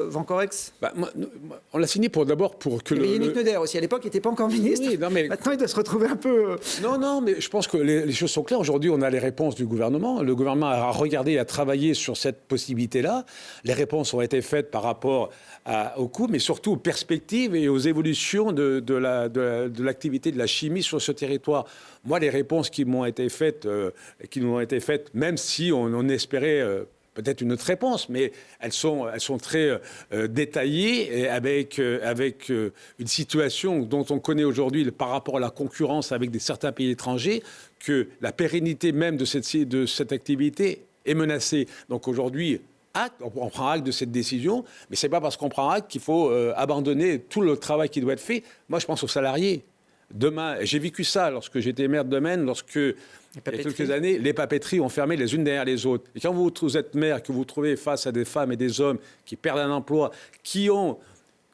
Vancorex? On l'a signé d'abord pour que... Il y avait Yannick Neuder aussi, à l'époque, il n'était pas encore ministre. Oui, non, mais... Maintenant, il doit se retrouver un peu... Non, mais je pense que les choses sont claires. Aujourd'hui, on a les réponses du gouvernement. Le gouvernement a regardé et a travaillé sur cette possibilité-là. Les réponses ont été faites par rapport au coût, mais surtout aux perspectives et aux évolutions de l'activité de la chimie sur ce territoire. Moi, les réponses qui nous ont été faites, même si on espérait... peut-être une autre réponse, mais elles sont très détaillées et avec une situation dont on connaît aujourd'hui par rapport à la concurrence avec certains pays étrangers, que la pérennité même de cette activité est menacée. Donc aujourd'hui, on prend acte de cette décision, mais ce n'est pas parce qu'on prend acte qu'il faut abandonner tout le travail qui doit être fait. Moi, je pense aux salariés. Demain, j'ai vécu ça lorsque j'étais maire de domaine, lorsque, il y a quelques années, les papeteries ont fermé les unes derrière les autres. Et quand vous êtes maire, que vous vous trouvez face à des femmes et des hommes qui perdent un emploi, qui ont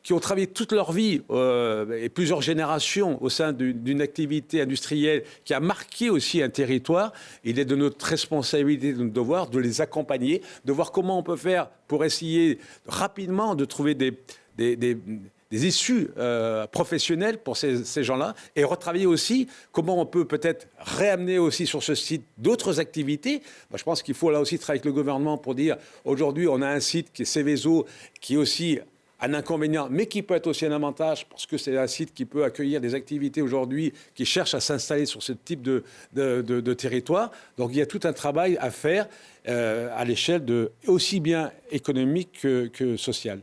qui ont travaillé toute leur vie et plusieurs générations au sein d'une activité industrielle qui a marqué aussi un territoire, il est de notre responsabilité, de notre devoir de les accompagner, de voir comment on peut faire pour essayer rapidement de trouver des issues professionnelles pour ces gens-là et retravailler aussi comment on peut peut-être réamener aussi sur ce site d'autres activités. Moi, je pense qu'il faut là aussi travailler avec le gouvernement pour dire aujourd'hui on a un site qui est Céveso qui est aussi un inconvénient, mais qui peut être aussi un avantage parce que c'est un site qui peut accueillir des activités aujourd'hui qui cherchent à s'installer sur ce type de territoire. Donc il y a tout un travail à faire à l'échelle aussi bien économique que sociale.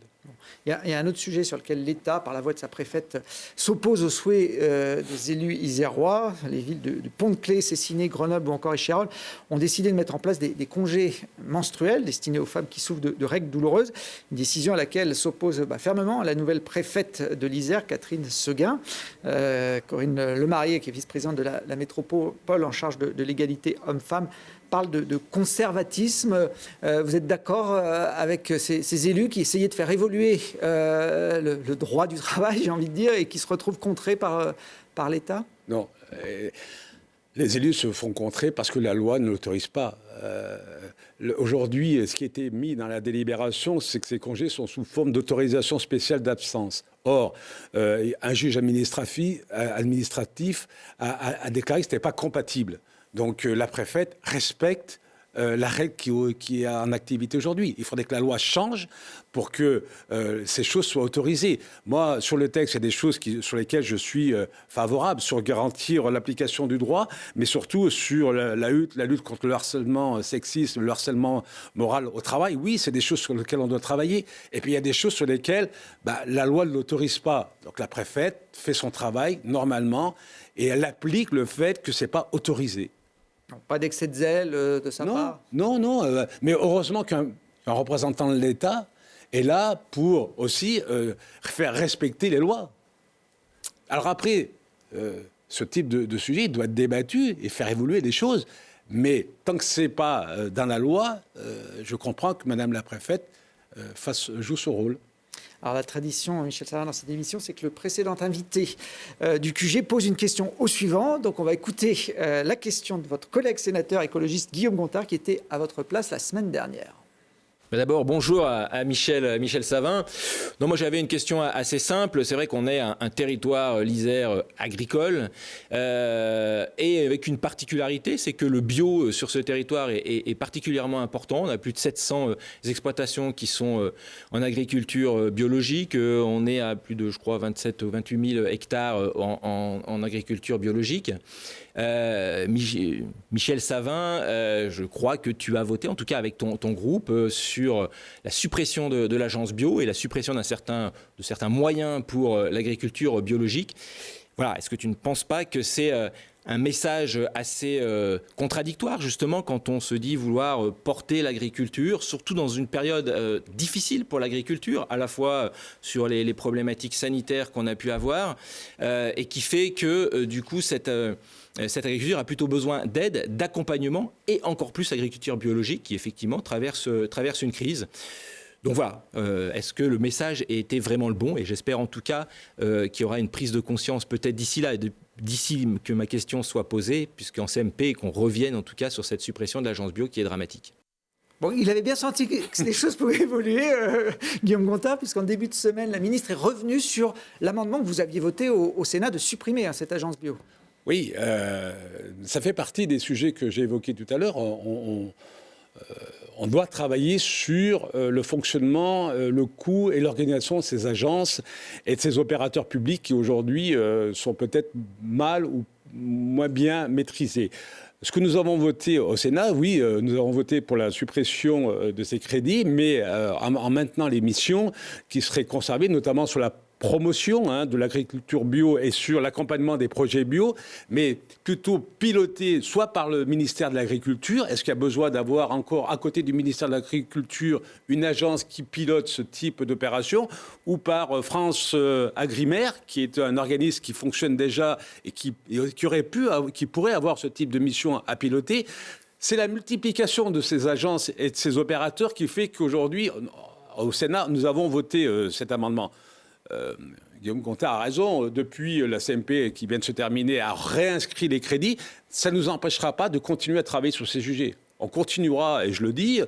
Il y a un autre sujet sur lequel l'État, par la voix de sa préfète, s'oppose aux souhaits des élus isérois. Les villes de Pont-de-Claix, Cessiné, Grenoble ou encore Échirolles ont décidé de mettre en place des congés menstruels destinés aux femmes qui souffrent de règles douloureuses. Une décision à laquelle s'oppose fermement la nouvelle préfète de l'Isère, Catherine Seguin. Corinne Lemarié, qui est vice-présidente de la métropole en charge de l'égalité homme-femme, parle de conservatisme. Vous êtes d'accord avec ces élus qui essayaient de faire évoluer le droit du travail, j'ai envie de dire, et qui se retrouvent contrés par l'État ? Non. Les élus se font contrer parce que la loi ne l'autorise pas. Aujourd'hui, ce qui a été mis dans la délibération, c'est que ces congés sont sous forme d'autorisation spéciale d'absence. Or, un juge administratif a déclaré que ce n'était pas compatible. Donc la préfète respecte la règle qui est en activité aujourd'hui. Il faudrait que la loi change pour que ces choses soient autorisées. Moi, sur le texte, il y a des choses sur lesquelles je suis favorable, sur garantir l'application du droit, mais surtout sur la lutte contre le harcèlement sexiste, le harcèlement moral au travail. Oui, c'est des choses sur lesquelles on doit travailler. Et puis il y a des choses sur lesquelles la loi ne l'autorise pas. Donc la préfète fait son travail normalement et elle applique le fait que ce n'est pas autorisé. Non, pas d'excès de zèle de sa part ? Non. Mais heureusement qu'un représentant de l'État est là pour aussi faire respecter les lois. Alors après, ce type de sujet doit être débattu et faire évoluer les choses. Mais tant que ce n'est pas dans la loi, je comprends que Madame la préfète joue son rôle. Alors la tradition, Michel Savin, dans cette émission, c'est que le précédent invité du QG pose une question au suivant. Donc on va écouter la question de votre collègue sénateur écologiste Guillaume Gontard qui était à votre place la semaine dernière. D'abord, bonjour à Michel Savin. Non, moi j'avais une question assez simple. C'est vrai qu'on est un territoire, l'Isère, agricole, et avec une particularité, c'est que le bio sur ce territoire est particulièrement important. On a plus de 700 exploitations qui sont en agriculture biologique. On est à plus de, je crois, 27 ou 28 000 hectares en agriculture biologique. Michel Savin, je crois que tu as voté, en tout cas avec ton groupe, sur la suppression de l'agence bio et la suppression de certains moyens pour l'agriculture biologique. Voilà, est-ce que tu ne penses pas que c'est un message assez contradictoire, justement, quand on se dit vouloir porter l'agriculture, surtout dans une période difficile pour l'agriculture, à la fois sur les problématiques sanitaires qu'on a pu avoir, et qui fait que, du coup, cette agriculture a plutôt besoin d'aide, d'accompagnement, et encore plus l'agriculture biologique, qui effectivement traverse une crise. Donc voilà, est-ce que le message était vraiment le bon ? Et j'espère en tout cas qu'il y aura une prise de conscience peut-être d'ici là, d'ici que ma question soit posée, puisqu'en CMP, qu'on revienne en tout cas sur cette suppression de l'agence bio qui est dramatique. Bon, il avait bien senti que les choses pouvaient évoluer, Guillaume Gontard, puisqu'en début de semaine, la ministre est revenue sur l'amendement que vous aviez voté au Sénat de supprimer cette agence bio. Oui, ça fait partie des sujets que j'ai évoqués tout à l'heure. On doit travailler sur le fonctionnement, le coût et l'organisation de ces agences et de ces opérateurs publics qui aujourd'hui sont peut-être mal ou moins bien maîtrisés. Ce que nous avons voté au Sénat, oui, nous avons voté pour la suppression de ces crédits, mais en maintenant les missions qui seraient conservées, notamment sur la promotion de l'agriculture bio et sur l'accompagnement des projets bio, mais plutôt piloté soit par le ministère de l'Agriculture. Est-ce qu'il y a besoin d'avoir encore à côté du ministère de l'Agriculture une agence qui pilote ce type d'opération, ou par France Agrimaire, qui est un organisme qui fonctionne déjà et qui pourrait avoir ce type de mission à piloter? C'est la multiplication de ces agences et de ces opérateurs qui fait qu'aujourd'hui, au Sénat, nous avons voté cet amendement. Guillaume Gontard a raison, depuis la CMP qui vient de se terminer a réinscrit les crédits, ça ne nous empêchera pas de continuer à travailler sur ces sujets. On continuera, et je le dis,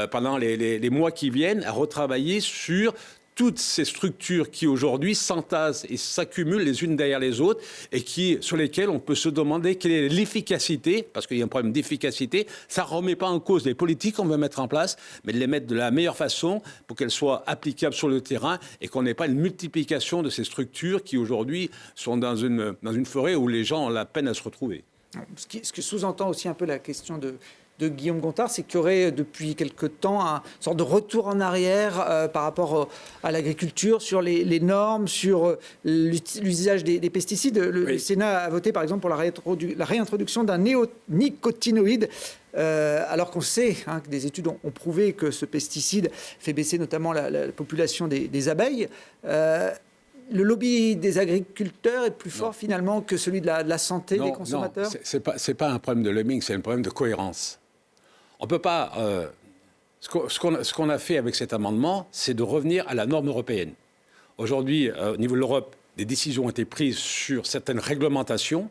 pendant les mois qui viennent, à retravailler sur toutes ces structures qui aujourd'hui s'entassent et s'accumulent les unes derrière les autres et sur lesquelles on peut se demander quelle est l'efficacité, parce qu'il y a un problème d'efficacité. Ça ne remet pas en cause les politiques qu'on veut mettre en place, mais de les mettre de la meilleure façon pour qu'elles soient applicables sur le terrain et qu'on n'ait pas une multiplication de ces structures qui aujourd'hui sont dans une forêt où les gens ont la peine à se retrouver. Ce que sous-entend aussi un peu la question de Guillaume Gontard, c'est qu'il y aurait depuis quelque temps une sorte de retour en arrière par rapport à l'agriculture, sur les normes, sur l'usage des pesticides. Le Sénat a voté par exemple pour la réintroduction d'un néonicotinoïde, alors qu'on sait que des études ont prouvé que ce pesticide fait baisser notamment la population des abeilles. Le lobby des agriculteurs est plus fort finalement que celui de la santé des consommateurs. Non, c'est pas un problème de lobbying, c'est un problème de cohérence. On ne peut pas... ce qu'on a fait avec cet amendement, c'est de revenir à la norme européenne. Aujourd'hui, au niveau de l'Europe, des décisions ont été prises sur certaines réglementations.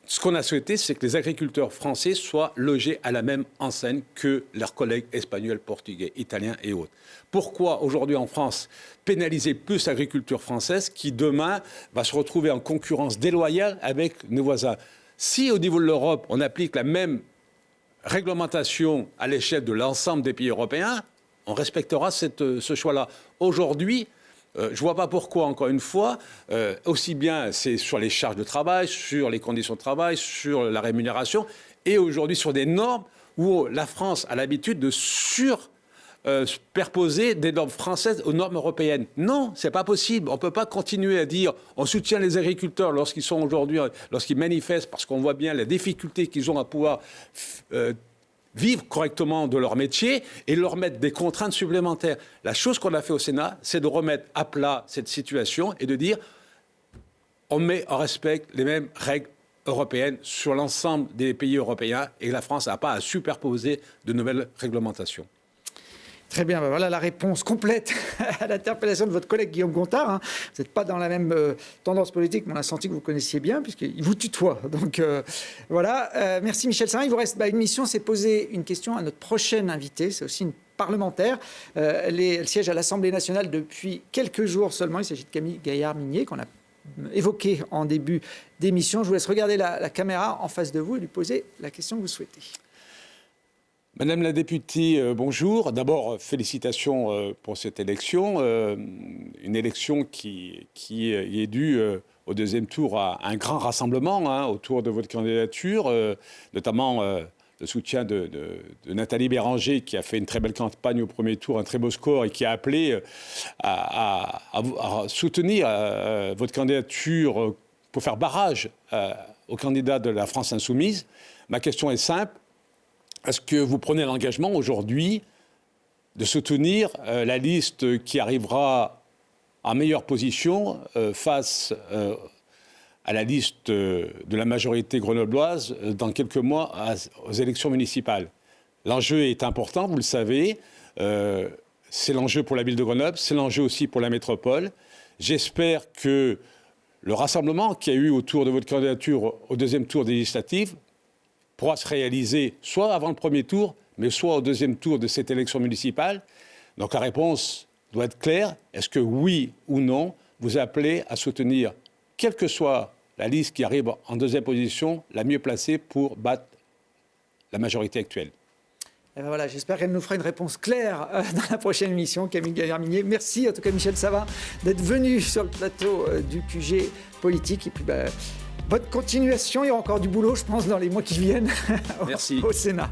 Ce qu'on a souhaité, c'est que les agriculteurs français soient logés à la même enseigne que leurs collègues espagnols, portugais, italiens et autres. Pourquoi aujourd'hui en France pénaliser plus l'agriculture française qui demain va se retrouver en concurrence déloyale avec nos voisins? Si au niveau de l'Europe, on applique la même réglementation à l'échelle de l'ensemble des pays européens, on respectera ce choix-là. Aujourd'hui, je ne vois pas pourquoi, encore une fois, aussi bien c'est sur les charges de travail, sur les conditions de travail, sur la rémunération, et aujourd'hui sur des normes où la France a l'habitude de superposer des normes françaises aux normes européennes. Non, c'est pas possible. On ne peut pas continuer à dire on soutient les agriculteurs lorsqu'ils manifestent, parce qu'on voit bien la difficulté qu'ils ont à pouvoir vivre correctement de leur métier et leur mettre des contraintes supplémentaires. La chose qu'on a fait au Sénat, c'est de remettre à plat cette situation et de dire on respecte les mêmes règles européennes sur l'ensemble des pays européens et la France n'a pas à superposer de nouvelles réglementations. Très bien, voilà la réponse complète à l'interpellation de votre collègue Guillaume Gontard. Vous n'êtes pas dans la même tendance politique, mais on a senti que vous connaissiez bien, puisqu'il vous tutoie. Donc voilà, merci Michel Savin. Il vous reste une mission, c'est poser une question à notre prochaine invitée. C'est aussi une parlementaire. Elle siège à l'Assemblée nationale depuis quelques jours seulement. Il s'agit de Camille Gaillard-Minier, qu'on a évoqué en début d'émission. Je vous laisse regarder la caméra en face de vous et lui poser la question que vous souhaitez. Madame la députée, bonjour. D'abord, félicitations pour cette élection. Une élection qui est due au deuxième tour à un grand rassemblement autour de votre candidature, notamment le soutien de Nathalie Béranger, qui a fait une très belle campagne au premier tour, un très beau score, et qui a appelé à soutenir votre candidature pour faire barrage au candidat de la France Insoumise. Ma question est simple. Est-ce que vous prenez l'engagement aujourd'hui de soutenir la liste qui arrivera en meilleure position face à la liste de la majorité grenobloise dans quelques mois aux élections municipales? L'enjeu est important, vous le savez. C'est l'enjeu pour la ville de Grenoble, c'est l'enjeu aussi pour la métropole. J'espère que le rassemblement qu'il y a eu autour de votre candidature au deuxième tour des législatives pourra se réaliser soit avant le premier tour, mais soit au deuxième tour de cette élection municipale. Donc la réponse doit être claire. Est-ce que oui ou non, vous appelez à soutenir, quelle que soit la liste qui arrive en deuxième position, la mieux placée pour battre la majorité actuelle? Et ben voilà, j'espère qu'elle nous fera une réponse claire dans la prochaine émission, Camille Gaillard-Minier. Merci en tout cas Michel Savin d'être venu sur le plateau du QG politique. Et puis bonne continuation, il y aura encore du boulot je pense dans les mois qui viennent. Merci. Au Sénat.